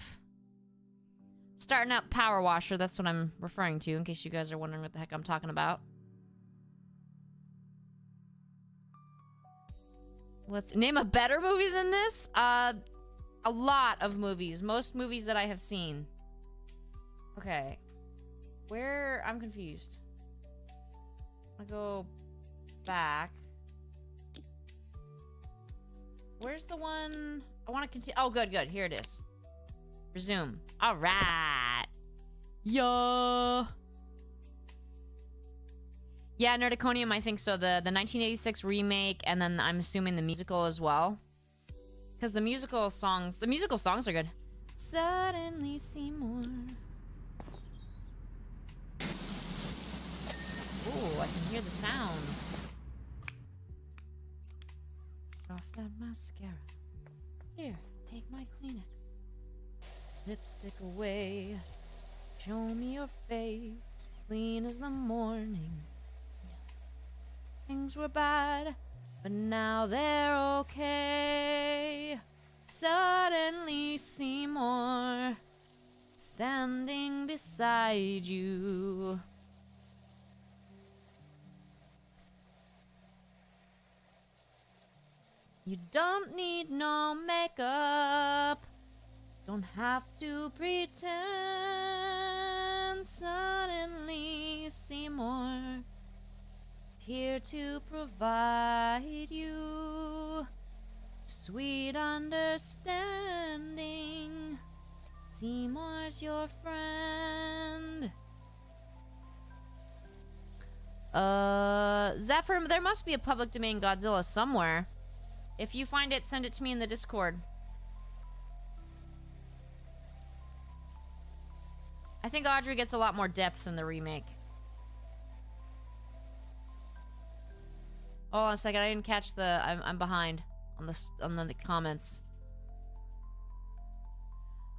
Starting up Power Washer, that's what I'm referring to, in case you guys are wondering what the heck I'm talking about. Let's name a better movie than this. A lot of movies. Most movies that I have seen. Okay. Where? I'm confused. I'll go back. Where's the one? I want to continue. Oh, good. Here it is. Resume. All right. Yeah. Yeah, Nerdiconium, I think so. The 1986 remake, and then I'm assuming the musical as well. Because the musical songs are good. Suddenly Seymour. Ooh, I can hear the sounds. Off that mascara. Here, take my Kleenex. Lipstick away. Show me your face. Clean as the morning. Things were bad, but now they're okay. Suddenly Seymour. Standing beside you. You don't need no makeup. Don't have to pretend. Suddenly Seymour is here to provide you sweet understanding. Seymour's your friend. Zephyr, there must be a public domain Godzilla somewhere. If you find it, send it to me in the Discord. I think Audrey gets a lot more depth in the remake. Hold on a second, I didn't catch the... I'm behind on the comments.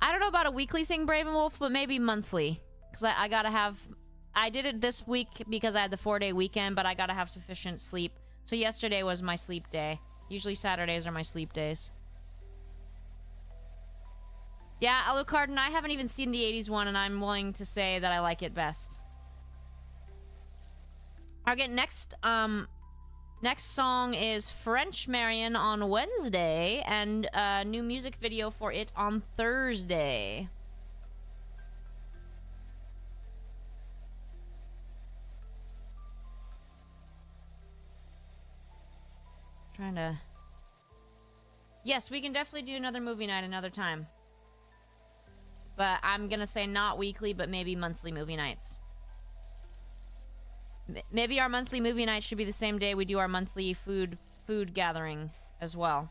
I don't know about a weekly thing, Bravenwolf, but maybe monthly. Because I gotta have... I did it this week because I had the 4-day weekend, but I gotta have sufficient sleep. So yesterday was my sleep day. Usually Saturdays are my sleep days. Yeah, Alucard, and I haven't even seen the 80s one, and I'm willing to say that I like it best. Okay, next, Next song is French Marion on Wednesday, and a new music video for it on Thursday. Trying to... Yes, we can definitely do another movie night another time. But I'm gonna say not weekly, but maybe monthly movie nights. Maybe our monthly movie night should be the same day we do our monthly food gathering as well.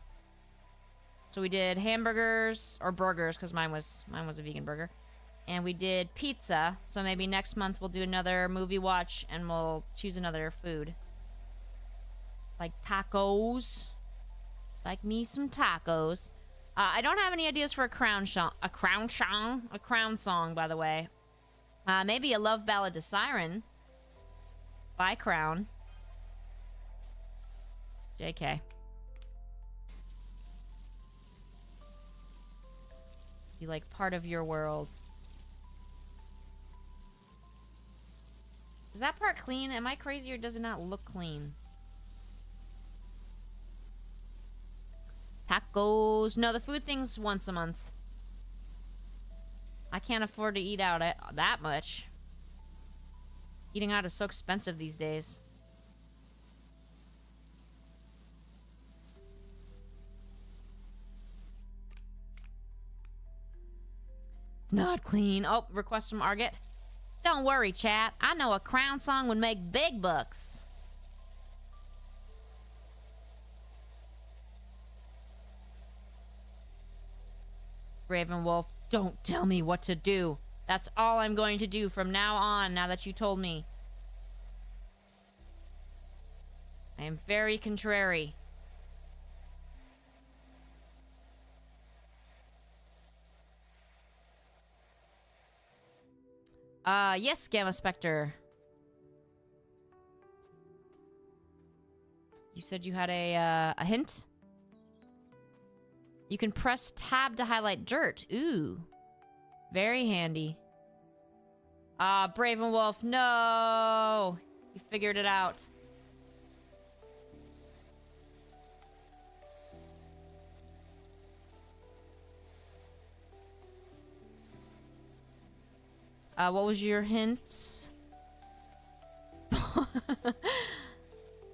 So we did hamburgers or burgers, because mine was a vegan burger, and we did pizza. So maybe next month we'll do another movie watch and we'll choose another food, like tacos. Like me some tacos. I don't have any ideas for a crown song. A crown song, by the way. Maybe a love ballad to Siren by Crown. JK. Be like part of your world. Is that part clean? Am I crazy or does it not look clean? Tacos. No, the food thing's once a month. I can't afford to eat out that much. Eating out is so expensive these days. It's not clean. Oh, request from Arget. Don't worry, chat. I know a Crown song would make big bucks. Ravenwolf, don't tell me what to do. That's all I'm going to do from now on, now that you told me. I am very contrary. Yes, Gamma Spectre. You said you had a hint? You can press tab to highlight dirt. Ooh. Very handy. Bravenwolf, no! You figured it out. What was your hint?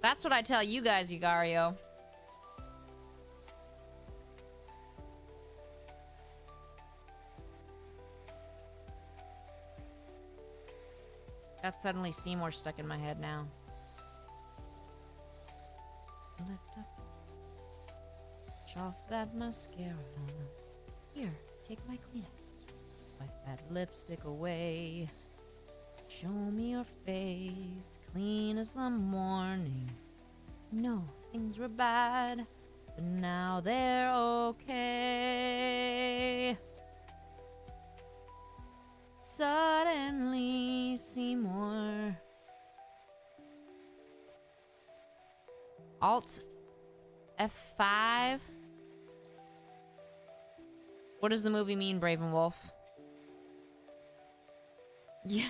That's what I tell you guys, Yugario. Got suddenly Seymour stuck in my head now. Lift up. Wash off that mascara. Here, take my Kleenex. Wipe that lipstick away. Show me your face, clean as the morning. No, things were bad, but now they're okay. Suddenly, Seymour. Alt F5. What does the movie mean, Bravenwolf? Yeah.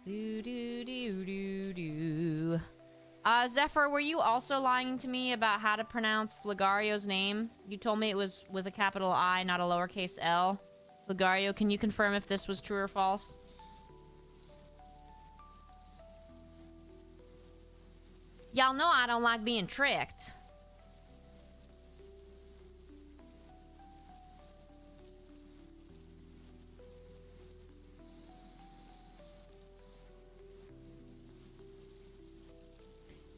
Do. Zephyr, were you also lying to me about how to pronounce Ligario's name? You told me it was with a capital I, not a lowercase L. Ligario, can you confirm if this was true or false? Y'all know I don't like being tricked.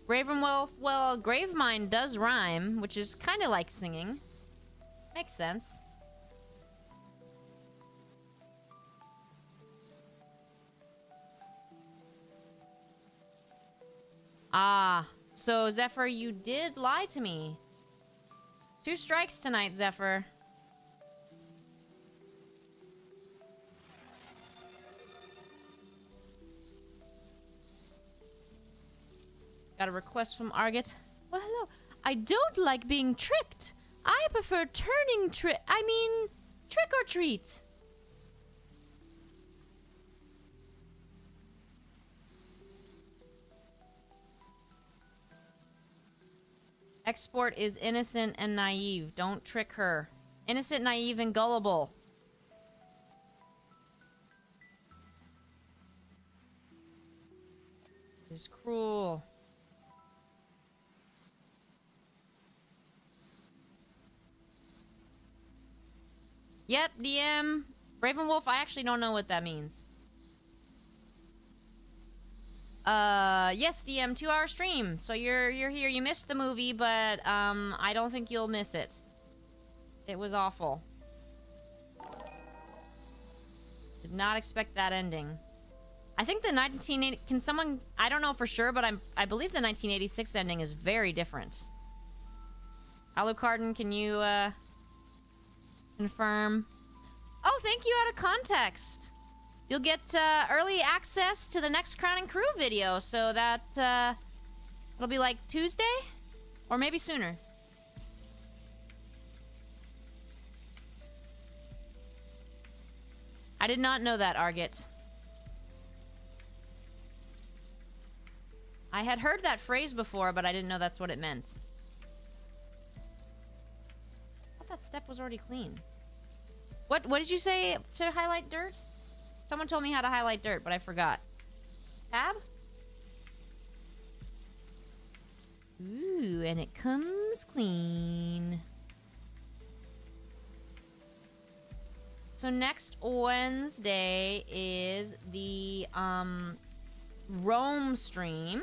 Ravenwolf, well, Gravemind does rhyme, which is kind of like singing. Makes sense. Ah, so Zephyr, you did lie to me. 2 strikes tonight, Zephyr. Got a request from Arget. Well, hello. I don't like being tricked. I prefer turning trick or treat. Export is innocent and naive. Don't trick her. Innocent, naive, and gullible. This is cruel. Yep, DM. Ravenwolf, I actually don't know what that means. Yes, DM, 2-hour stream. So you're here. You missed the movie, but I don't think you'll miss it. It was awful. Did not expect that ending. I think the 1980... Can someone... I don't know for sure, but I believe the 1986 ending is very different. Alucardin, can you, confirm? Oh, thank you, out of context. You'll get, early access to the next Crown and Crew video, so that, it'll be like Tuesday? Or maybe sooner. I did not know that, Argit. I had heard that phrase before, but I didn't know that's what it meant. I thought that step was already clean. What did you say to highlight dirt? Someone told me how to highlight dirt, but I forgot. Tab? Ooh, and it comes clean. So next Wednesday is the Rome stream.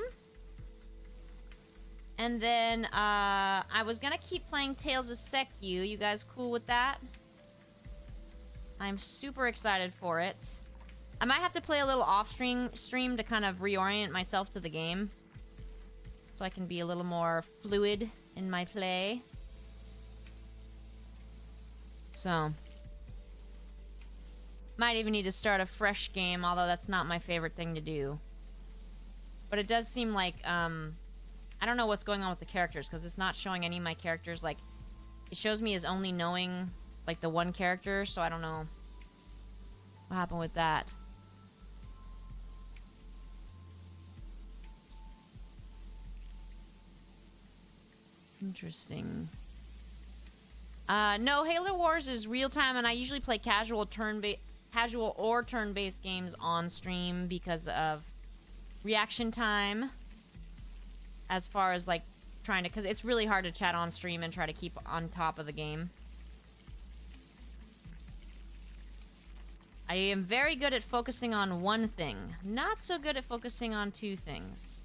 And then I was gonna keep playing Tales of Sekyu. You guys cool with that? I'm super excited for it. I might have to play a little off-stream to kind of reorient myself to the game. So I can be a little more fluid in my play. So. Might even need to start a fresh game, although that's not my favorite thing to do. But it does seem like, I don't know what's going on with the characters, because it's not showing any of my characters, like, it shows me as only knowing, like, the one character, so I don't know what happened with that. Interesting. No, Halo Wars is real-time, and I usually play casual or turn-based games on stream because of reaction time. As far as, like, trying to... Because it's really hard to chat on stream and try to keep on top of the game. I am very good at focusing on one thing. Not so good at focusing on two things.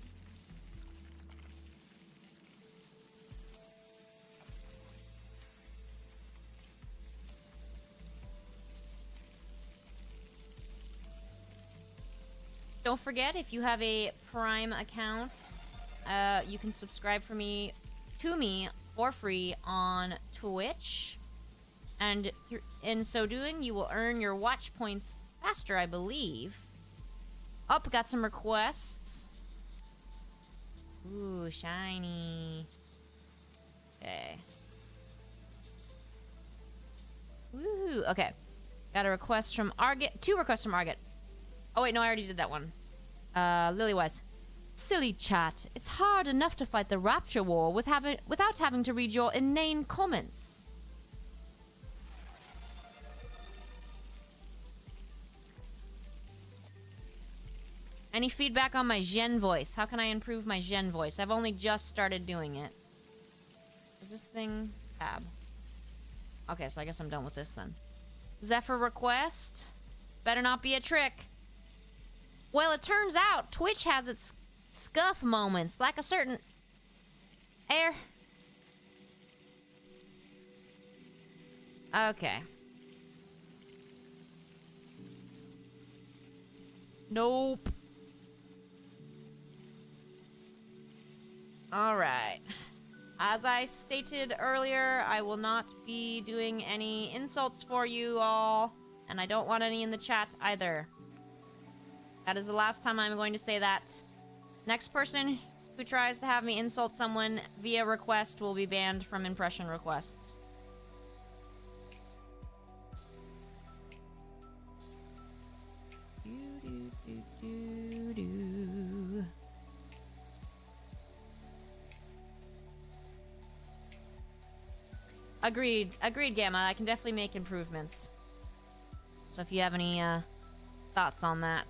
Don't forget, if you have a Prime account, you can subscribe to me for free on Twitch. And in so doing, you will earn your watch points faster, I believe. Oh, got some requests. Ooh, shiny. Okay. Woohoo. Okay. Got a request from Argit. 2 requests from Argit. Oh, wait, no, I already did that one. Lilywise. Silly chat. It's hard enough to fight the Rapture War without having to read your inane comments. Any feedback on my Gen voice? How can I improve my Gen voice? I've only just started doing it. Is this thing... Tab. Okay, so I guess I'm done with this then. Zephyr request? Better not be a trick. Well, it turns out Twitch has its scuff moments, like a certain... Air. Okay. Nope. Alright. As I stated earlier, I will not be doing any insults for you all, and I don't want any in the chat either. That is the last time I'm going to say that. Next person who tries to have me insult someone via request will be banned from impression requests. Agreed. Agreed, Gamma. I can definitely make improvements. So if you have any thoughts on that.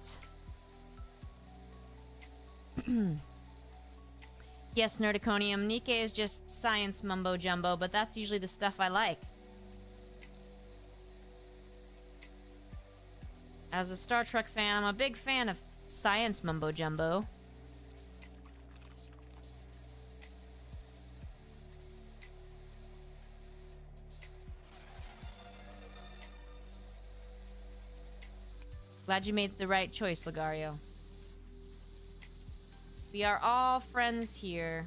Yes, Nerdiconium. Nikkei is just science mumbo jumbo, but that's usually the stuff I like. As a Star Trek fan, I'm a big fan of science mumbo jumbo. Glad you made the right choice, Lagario. We are all friends here.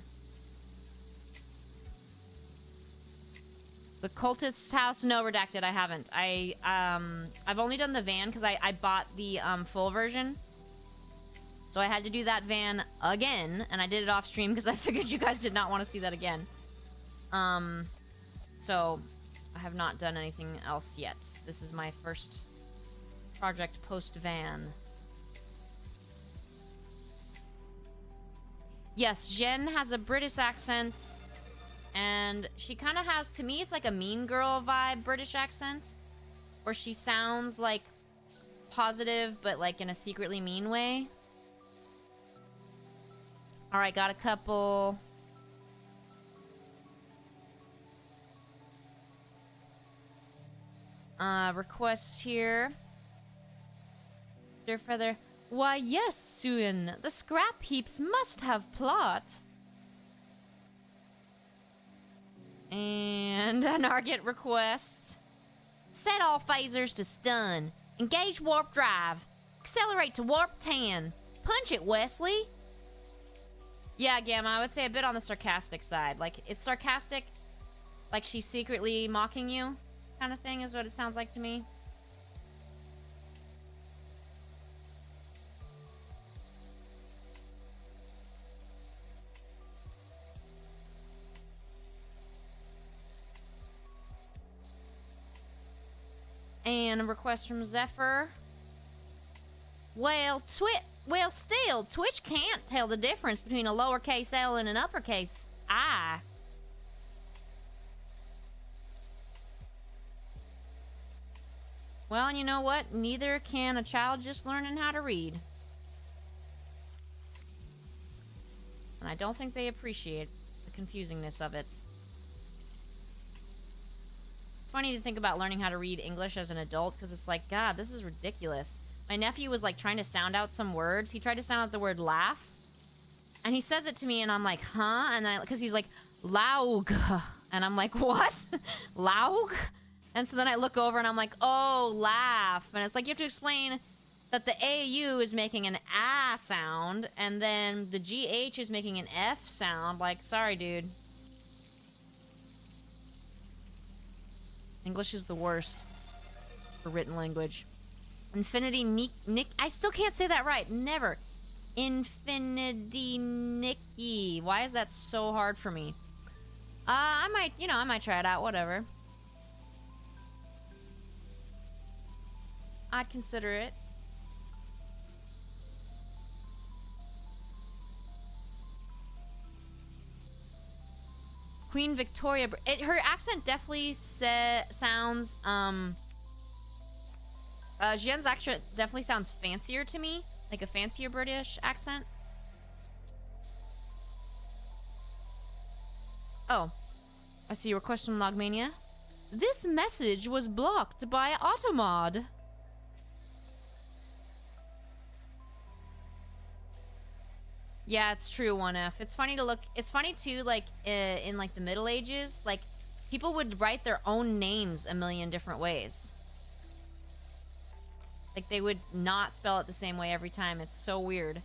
The cultist's house? No, redacted. I haven't. I've only done the van because I bought the full version. So I had to do that van again, and I did it off stream because I figured you guys did not want to see that again. So I have not done anything else yet. This is my first project post-van. Yes, Jen has a British accent, and she kind of has, to me, it's like a mean girl vibe British accent, where she sounds like positive, but like in a secretly mean way. Alright, got a couple. Requests here. Dear Feather. Why, yes, Suin. The scrap heaps must have plot. And an Arget request. Set all phasers to stun. Engage warp drive. Accelerate to warp 10. Punch it, Wesley. Yeah, Gamma, I would say a bit on the sarcastic side. Like, it's sarcastic, like she's secretly mocking you, kind of thing is what it sounds like to me. And a request from Zephyr. Well, still, Twitch can't tell the difference between a lowercase L and an uppercase I. Well, and you know what? Neither can a child just learning how to read. And I don't think they appreciate the confusingness of it. Funny to think about learning how to read English as an adult, because it's like, God, this is ridiculous. My nephew was like trying to sound out some words. He tried to sound out the word laugh, and he says it to me, and I'm like, huh? And then because he's like, laug, and I'm like, what? Laug? And so then I look over and I'm like, oh, laugh. And it's like you have to explain that the AU is making an ah sound, and then the GH is making an F sound. Like, sorry, dude. English is the worst for written language. Infinity Nick. I still can't say that right. Never. Infinity Nicky. Why is that so hard for me? I might try it out. Whatever. I'd consider it. Queen Victoria. Her accent definitely sounds. Jen's accent definitely sounds fancier to me, like a fancier British accent. Oh, I see a request from Logmania. This message was blocked by Automod. Yeah, it's true, 1F. It's funny to look. It's funny too, like in like the Middle Ages, like people would write their own names a million different ways. Like they would not spell it the same way every time. It's so weird.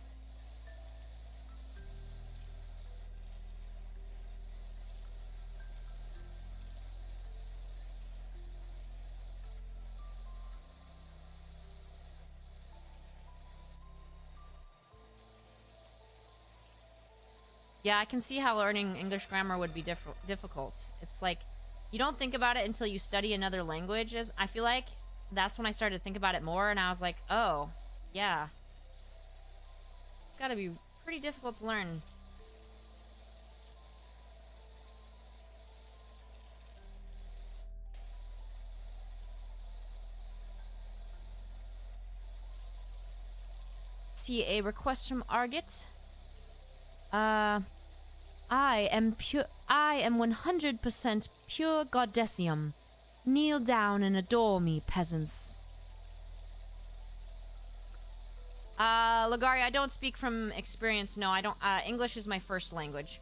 Yeah, I can see how learning English grammar would be difficult. It's like, you don't think about it until you study another language. I feel like that's when I started to think about it more, and I was like, oh, yeah. It's gotta be pretty difficult to learn. see a request from Argit. I am 100% pure goddessium. Kneel down and adore me, peasants. Lagari, I don't speak from experience. No, I don't. English is my first language.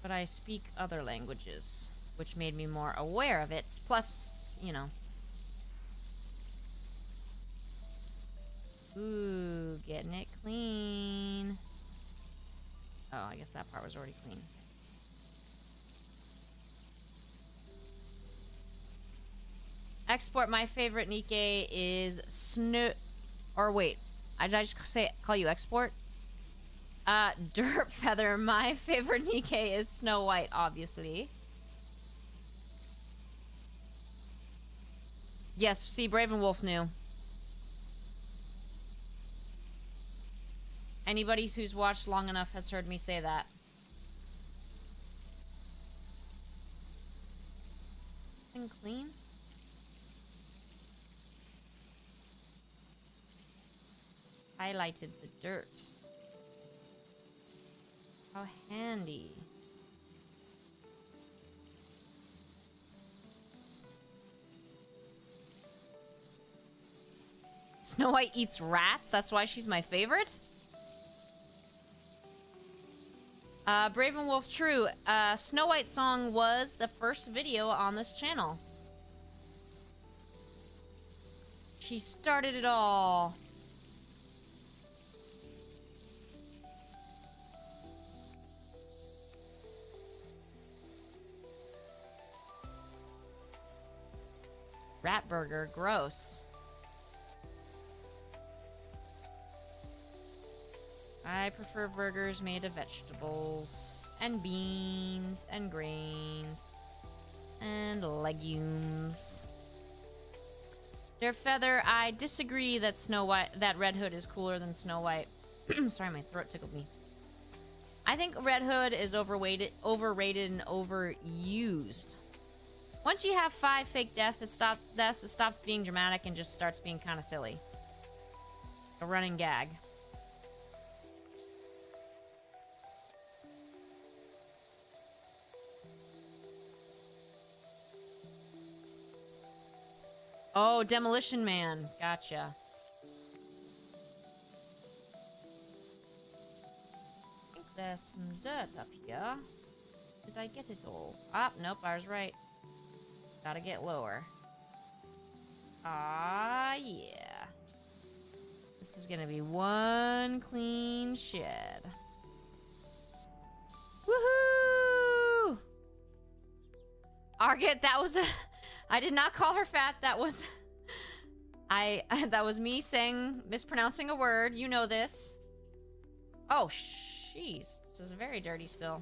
But I speak other languages, which made me more aware of it. Plus, you know. Ooh, getting it clean. Oh, I guess that part was already clean. Export, my favorite Nikkei is Snow... Or wait, did I just call you Export? Dirt Feather, my favorite Nikkei is Snow White, obviously. Yes, see, Brave Wolf knew. Anybody who's watched long enough has heard me say that. Thing clean? Highlighted the dirt. How handy. Snow White eats rats? That's why she's my favorite? Brave and Wolf, true. Snow White song was the first video on this channel. She started it all. Rat burger, gross. I prefer burgers made of vegetables and beans and grains and legumes. Dear Feather, I disagree that that Red Hood is cooler than Snow White. Sorry, my throat tickled me. I think Red Hood is overrated and overused. Once you have 5 fake deaths, it stops being dramatic and just starts being kind of silly. A running gag. Oh, Demolition Man. Gotcha. I think there's some dirt up here. Did I get it all? Ah, nope, I was right. Gotta get lower. Ah, yeah. This is gonna be one clean shed. Woohoo! Argit, that was a... I did not call her fat. That was... that was me mispronouncing a word. You know this. Oh, jeez. This is very dirty still.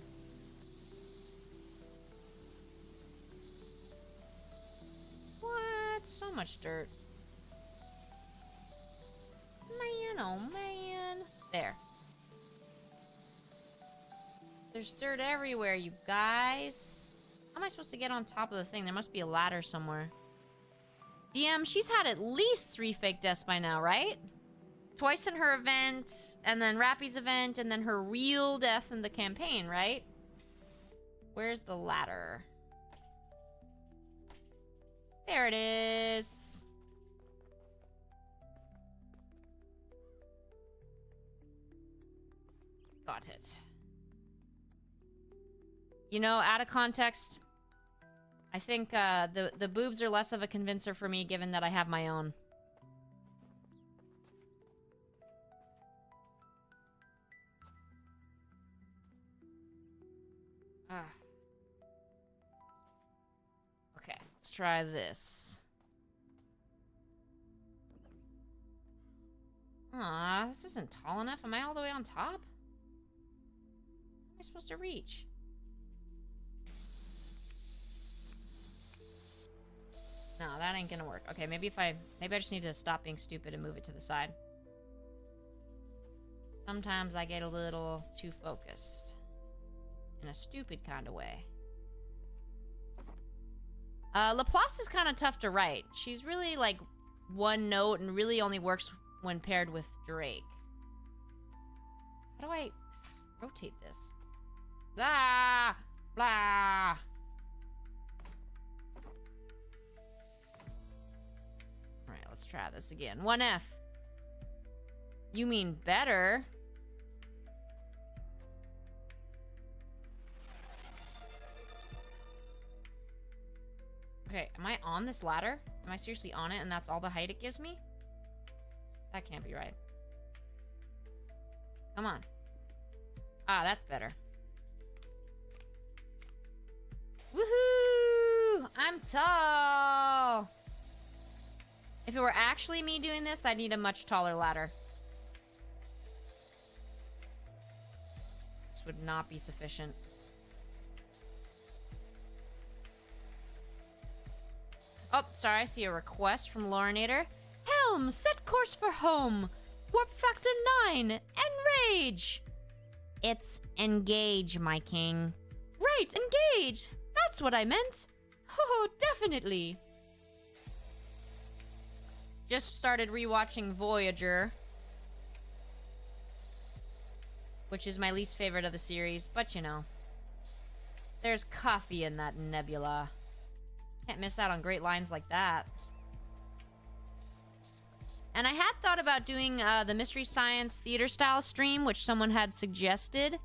What? So much dirt. Man, oh man. There. There's dirt everywhere, you guys. How am I supposed to get on top of the thing? There must be a ladder somewhere. DM, she's had at least 3 fake deaths by now, right? Twice in her event, and then Rappy's event, and then her real death in the campaign, right? Where's the ladder? There it is. Got it. You know, out of context, I think the boobs are less of a convincer for me, given that I have my own. Okay, let's try this. Aw, this isn't tall enough. Am I all the way on top? How am I supposed to reach? No, that ain't gonna work. Okay, maybe I just need to stop being stupid and move it to the side. Sometimes I get a little too focused. In a stupid kind of way. Laplace is kind of tough to write. She's really like one note and really only works when paired with Drake. How do I rotate this? Blah! Blah! Alright, let's try this again. 1F. You mean better? Okay, am I on this ladder? Am I seriously on it and that's all the height it gives me? That can't be right. Come on. Ah, that's better. Woohoo! I'm tall! If it were actually me doing this, I'd need a much taller ladder. This would not be sufficient. Oh, sorry, I see a request from Lorinator. Helm, set course for home. Warp factor 9. Enrage! It's engage, my king. Right, engage! That's what I meant. Oh, definitely. Just started rewatching Voyager, which is my least favorite of the series, but you know. There's coffee in that nebula. Can't miss out on great lines like that. And I had thought about doing the Mystery Science Theater style stream, which someone had suggested.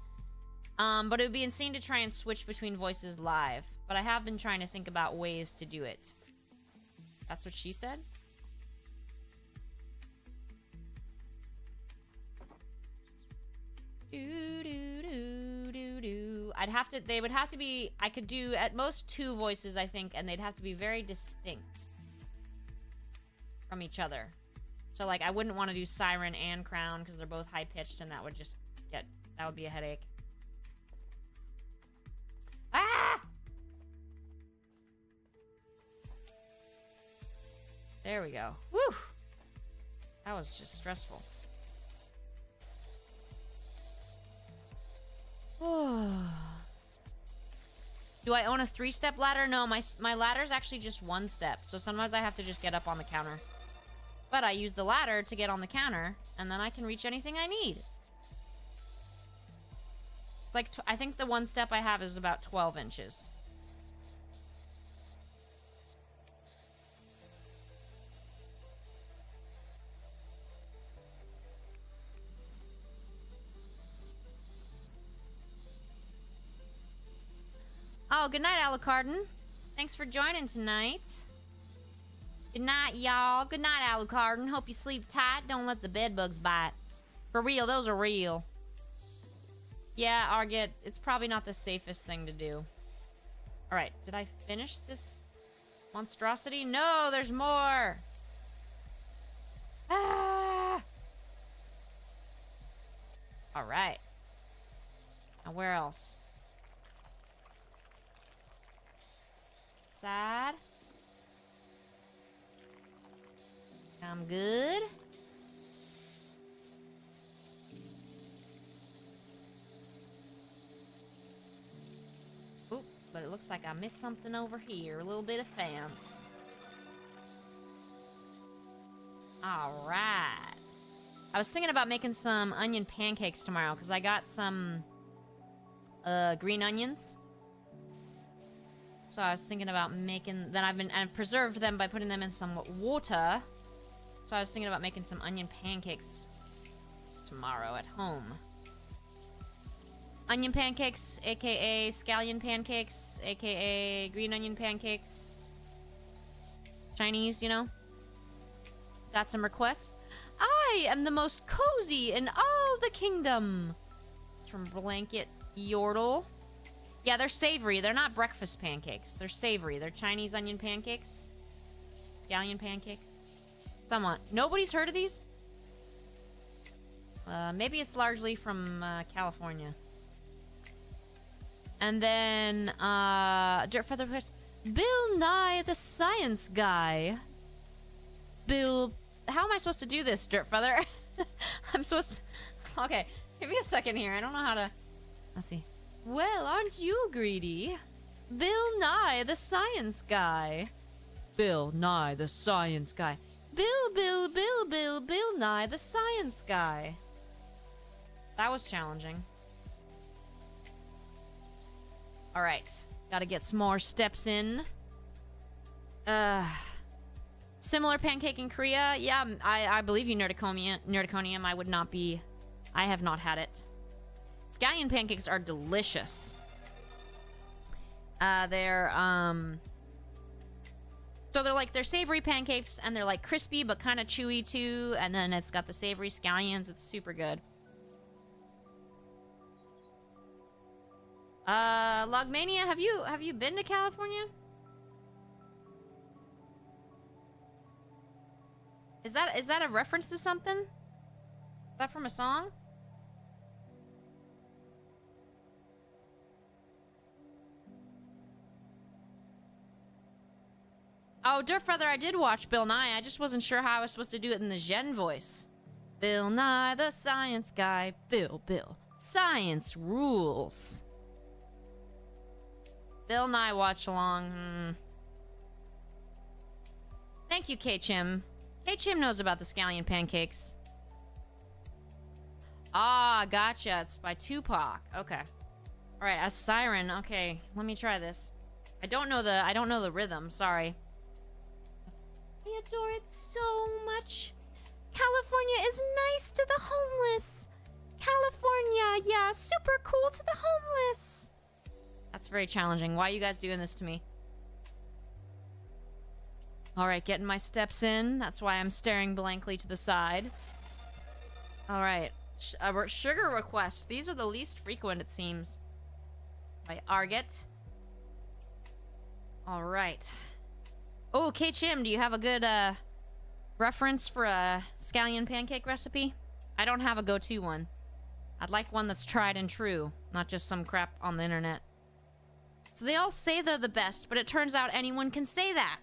But it would be insane to try and switch between voices live. But I have been trying to think about ways to do it. That's what she said? They would have to be, I could do at most 2 voices, I think, and they'd have to be very distinct from each other. So, like, I wouldn't want to do Siren and Crown, because they're both high-pitched, and that would just that would be a headache. Ah! There we go. Woo! That was just stressful. Do I own a 3-step ladder? No, my ladder's actually just 1 step, so sometimes I have to just get up on the counter. But I use the ladder to get on the counter, and then I can reach anything I need. It's like, I think the 1 step I have is about 12 inches. Oh, good night, Alucardin. Thanks for joining tonight. Good night, y'all. Good night, Alucardin. Hope you sleep tight. Don't let the bedbugs bite. For real, those are real. Yeah, Argit, it's probably not the safest thing to do. Alright, did I finish this monstrosity? No, there's more! Ah! Alright. Now where else? Side. I'm good. Oop, but it looks like I missed something over here. A little bit of fence. Alright. I was thinking about making some onion pancakes tomorrow because I got some green onions. So I was thinking about making, I've preserved them by putting them in some water. So I was thinking about making some onion pancakes tomorrow at home. Onion pancakes, aka scallion pancakes, aka green onion pancakes. Chinese, you know? Got some requests. I am the most cozy in all the kingdom. It's from Blanket Yordle. Yeah, they're savory. They're not breakfast pancakes. They're savory. They're Chinese onion pancakes. Scallion pancakes. Somewhat. Nobody's heard of these? Maybe it's largely from California. And then, Dirt Feather Horse. Bill Nye the Science Guy. Bill... How am I supposed to do this, Dirt Feather? I'm supposed to... Okay, give me a second here. I don't know how to... Let's see. Well, aren't you greedy? Bill Nye, the science guy. Bill Nye, the science guy. Bill Nye, the science guy. That was challenging. Alright. Gotta get some more steps in. Similar pancake in Korea? Yeah, I believe you, Nerdiconium. I would not be... I have not had it. Scallion pancakes are delicious. They're savory pancakes, and they're, like, crispy, but kind of chewy, too. And then it's got the savory scallions. It's super good. Logmania, have you been to California? Is that a reference to something? Is that from a song? Oh, Dirtfeather, I did watch Bill Nye. I just wasn't sure how I was supposed to do it in the Jen voice. Bill Nye, the science guy. Bill. Science rules. Bill Nye watch along. Thank you, K-Chim. K-Chim knows about the scallion pancakes. Ah, gotcha. It's by Tupac. Okay. Alright, as Siren. Okay, let me try this. I don't know the rhythm, sorry. I adore it so much. California is nice to the homeless. California, yeah, super cool to the homeless. That's very challenging. Why are you guys doing this to me? Alright, getting my steps in. That's why I'm staring blankly to the side. Alright. Sugar requests. These are the least frequent, it seems. By Arget. Alright. Oh, K-Chim, do you have a good, reference for a scallion pancake recipe? I don't have a go-to one. I'd like one that's tried and true, not just some crap on the internet. So they all say they're the best, but it turns out anyone can say that.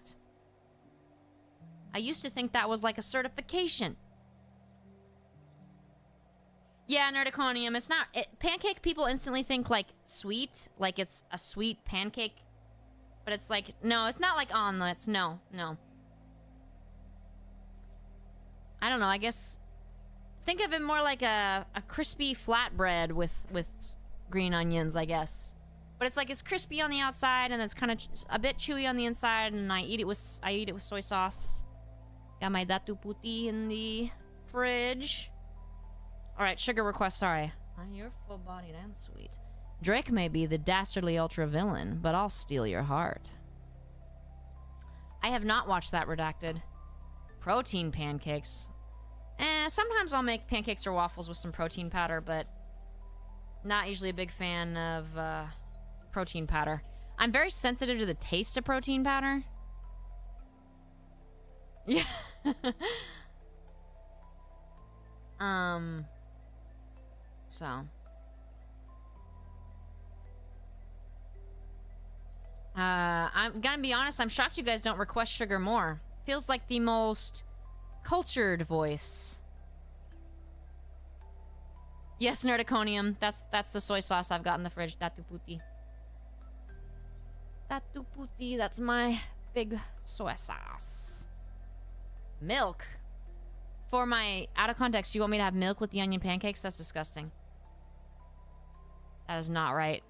I used to think that was like a certification. Yeah, Nerdiconium, it's not... pancake people instantly think, like, sweet. Like it's a sweet pancake. But it's like... No, it's not like omelets. No. I don't know, I guess... Think of it more like a crispy flatbread with green onions, I guess. But it's like it's crispy on the outside and it's kind of a bit chewy on the inside, and I eat it with soy sauce. Got my datu puti in the fridge. All right, sugar request. Sorry. You're full-bodied and sweet. Drake may be the dastardly ultra villain, but I'll steal your heart. I have not watched that, Redacted. Protein pancakes. Sometimes I'll make pancakes or waffles with some protein powder, but not usually a big fan of protein powder. I'm very sensitive to the taste of protein powder. Yeah. So. I'm gonna be honest, I'm shocked you guys don't request sugar more. Feels like the most cultured voice. Yes, Nerdiconium. That's the soy sauce I've got in the fridge. Datu puti. Datu puti, that's my big soy sauce. Milk. For my out of context, you want me to have milk with the onion pancakes? That's disgusting. That is not right.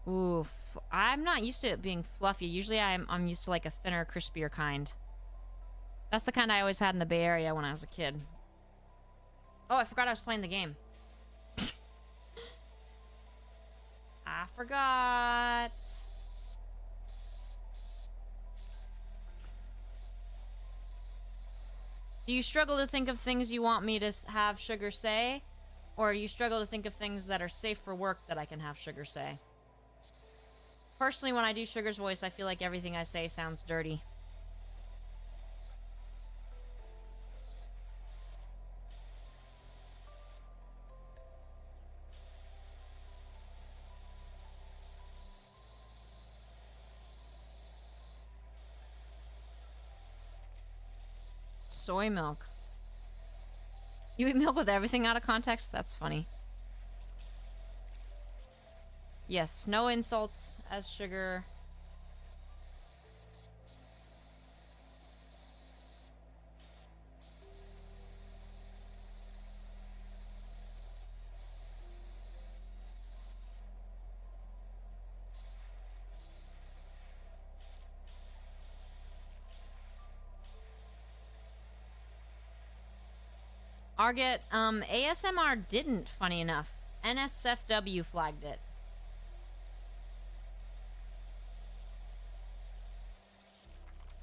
Ooh, I'm not used to it being fluffy. Usually I'm used to like a thinner, crispier kind. That's the kind I always had in the Bay Area when I was a kid. Oh, I forgot I was playing the game. I forgot. Do you struggle to think of things you want me to have Sugar say? Or do you struggle to think of things that are safe for work that I can have Sugar say? Personally, when I do Sugar's voice, I feel like everything I say sounds dirty. Soy milk. You eat milk with everything out of context? That's funny. Yes, no insults as sugar. Arget, ASMR didn't, funny enough. NSFW flagged it.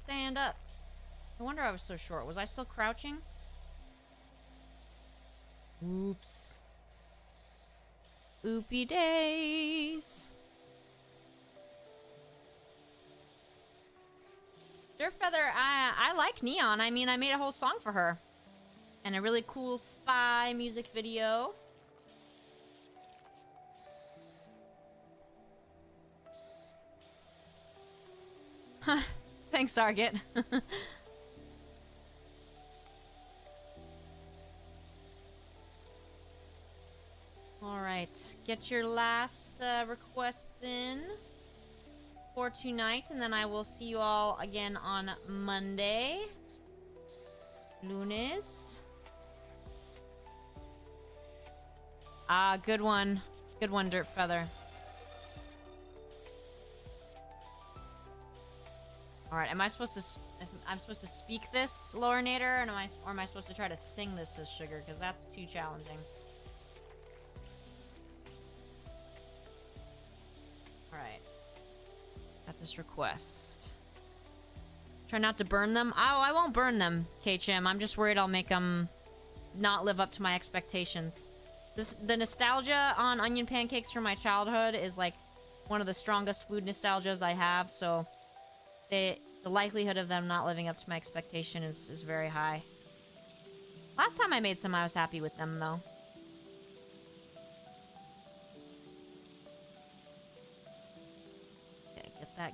Stand up. No wonder I was so short. Was I still crouching? Oops. Oopie days. Dirtfeather, I like Neon. I mean, I made a whole song for her. And a really cool spy music video. Huh. Thanks, Arget. Alright. Get your last requests in for tonight. And then I will see you all again on Monday. Lunes. Ah, good one. Good one, Dirtfeather. All right, am I supposed to? I'm supposed to speak this, Lorinator, and am I supposed to try to sing this as Sugar? Because that's too challenging. All right. Got this request. Try not to burn them. Oh, I won't burn them, KCHM. I'm just worried I'll make them not live up to my expectations. The nostalgia on onion pancakes from my childhood is like one of the strongest food nostalgias I have, so the likelihood of them not living up to my expectation is very high. Last time I made some, I was happy with them, though. Okay, get that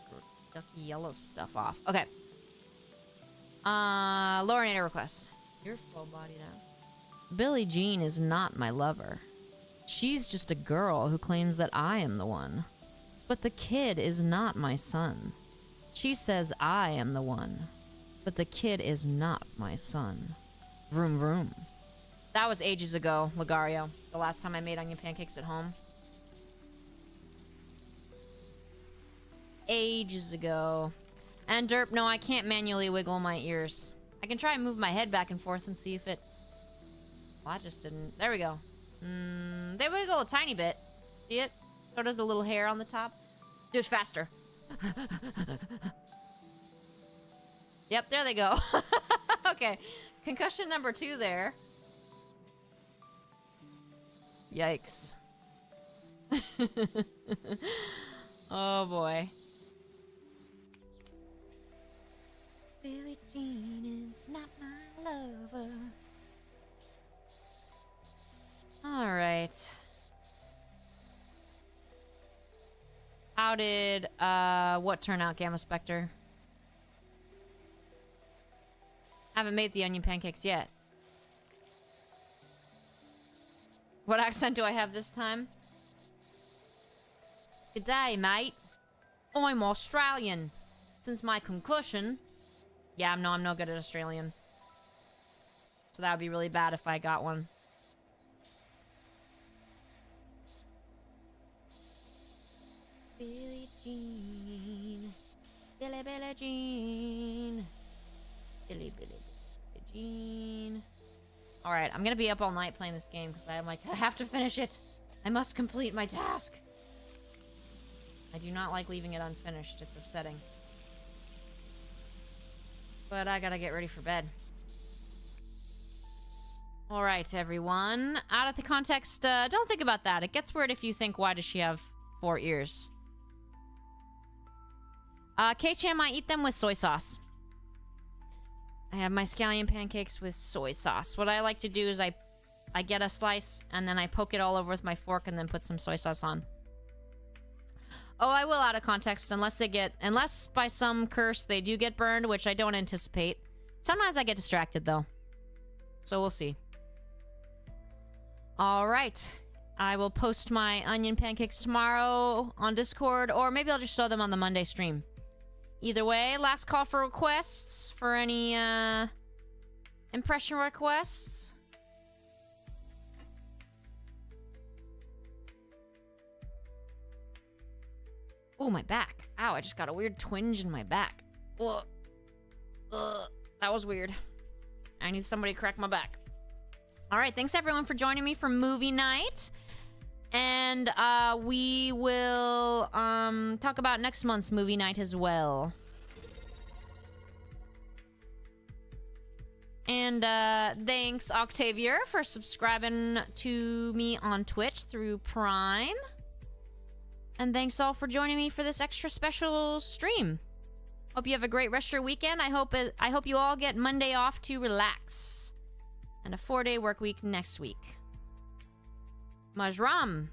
ducky yellow stuff off. Okay. Lorinator request. You're full-bodied ass. Billie Jean is not my lover. She's just a girl who claims that I am the one. But the kid is not my son. She says I am the one. But the kid is not my son. Vroom vroom. That was ages ago, Lagario. The last time I made onion pancakes at home. Ages ago. And Derp, no, I can't manually wiggle my ears. I can try and move my head back and forth and see if it... Well, I just didn't... There we go. They wiggle a tiny bit. See it? So does the little hair on the top. Do it faster. Yep, there they go. Okay. Concussion number 2 there. Yikes. Oh, boy. Billie Jean is not my lover. Alright. How did, what turn out, Gamma Spectre? Haven't made the onion pancakes yet. What accent do I have this time? G'day, mate. I'm Australian. Since my concussion... Yeah, I'm no good at Australian. So that would be really bad if I got one. Billie Jean. Billie Jean. Billie Jean. Alright, I'm gonna be up all night playing this game because I'm like, I have to finish it. I must complete my task. I do not like leaving it unfinished. It's upsetting. But I gotta get ready for bed. Alright, everyone. Out of the context, don't think about that. It gets weird if you think, why does she have 4 ears? KCHM, I eat them with soy sauce. I have my scallion pancakes with soy sauce. What I like to do is I get a slice, and then I poke it all over with my fork, and then put some soy sauce on. Oh, I will out of context, unless by some curse they do get burned, which I don't anticipate. Sometimes I get distracted, though. So we'll see. All right. I will post my onion pancakes tomorrow on Discord, or maybe I'll just show them on the Monday stream. Either way, last call for requests for any impression requests. Oh, my back. Ow, I just got a weird twinge in my back. Ugh. Ugh. That was weird. I need somebody to crack my back. All right, thanks everyone for joining me for movie night. And we will talk about next month's movie night as well. And thanks, Octavia, for subscribing to me on Twitch through Prime. And thanks all for joining me for this extra special stream. Hope you have a great rest of your weekend. I hope you all get Monday off to relax. And a 4-day work week next week. Majram.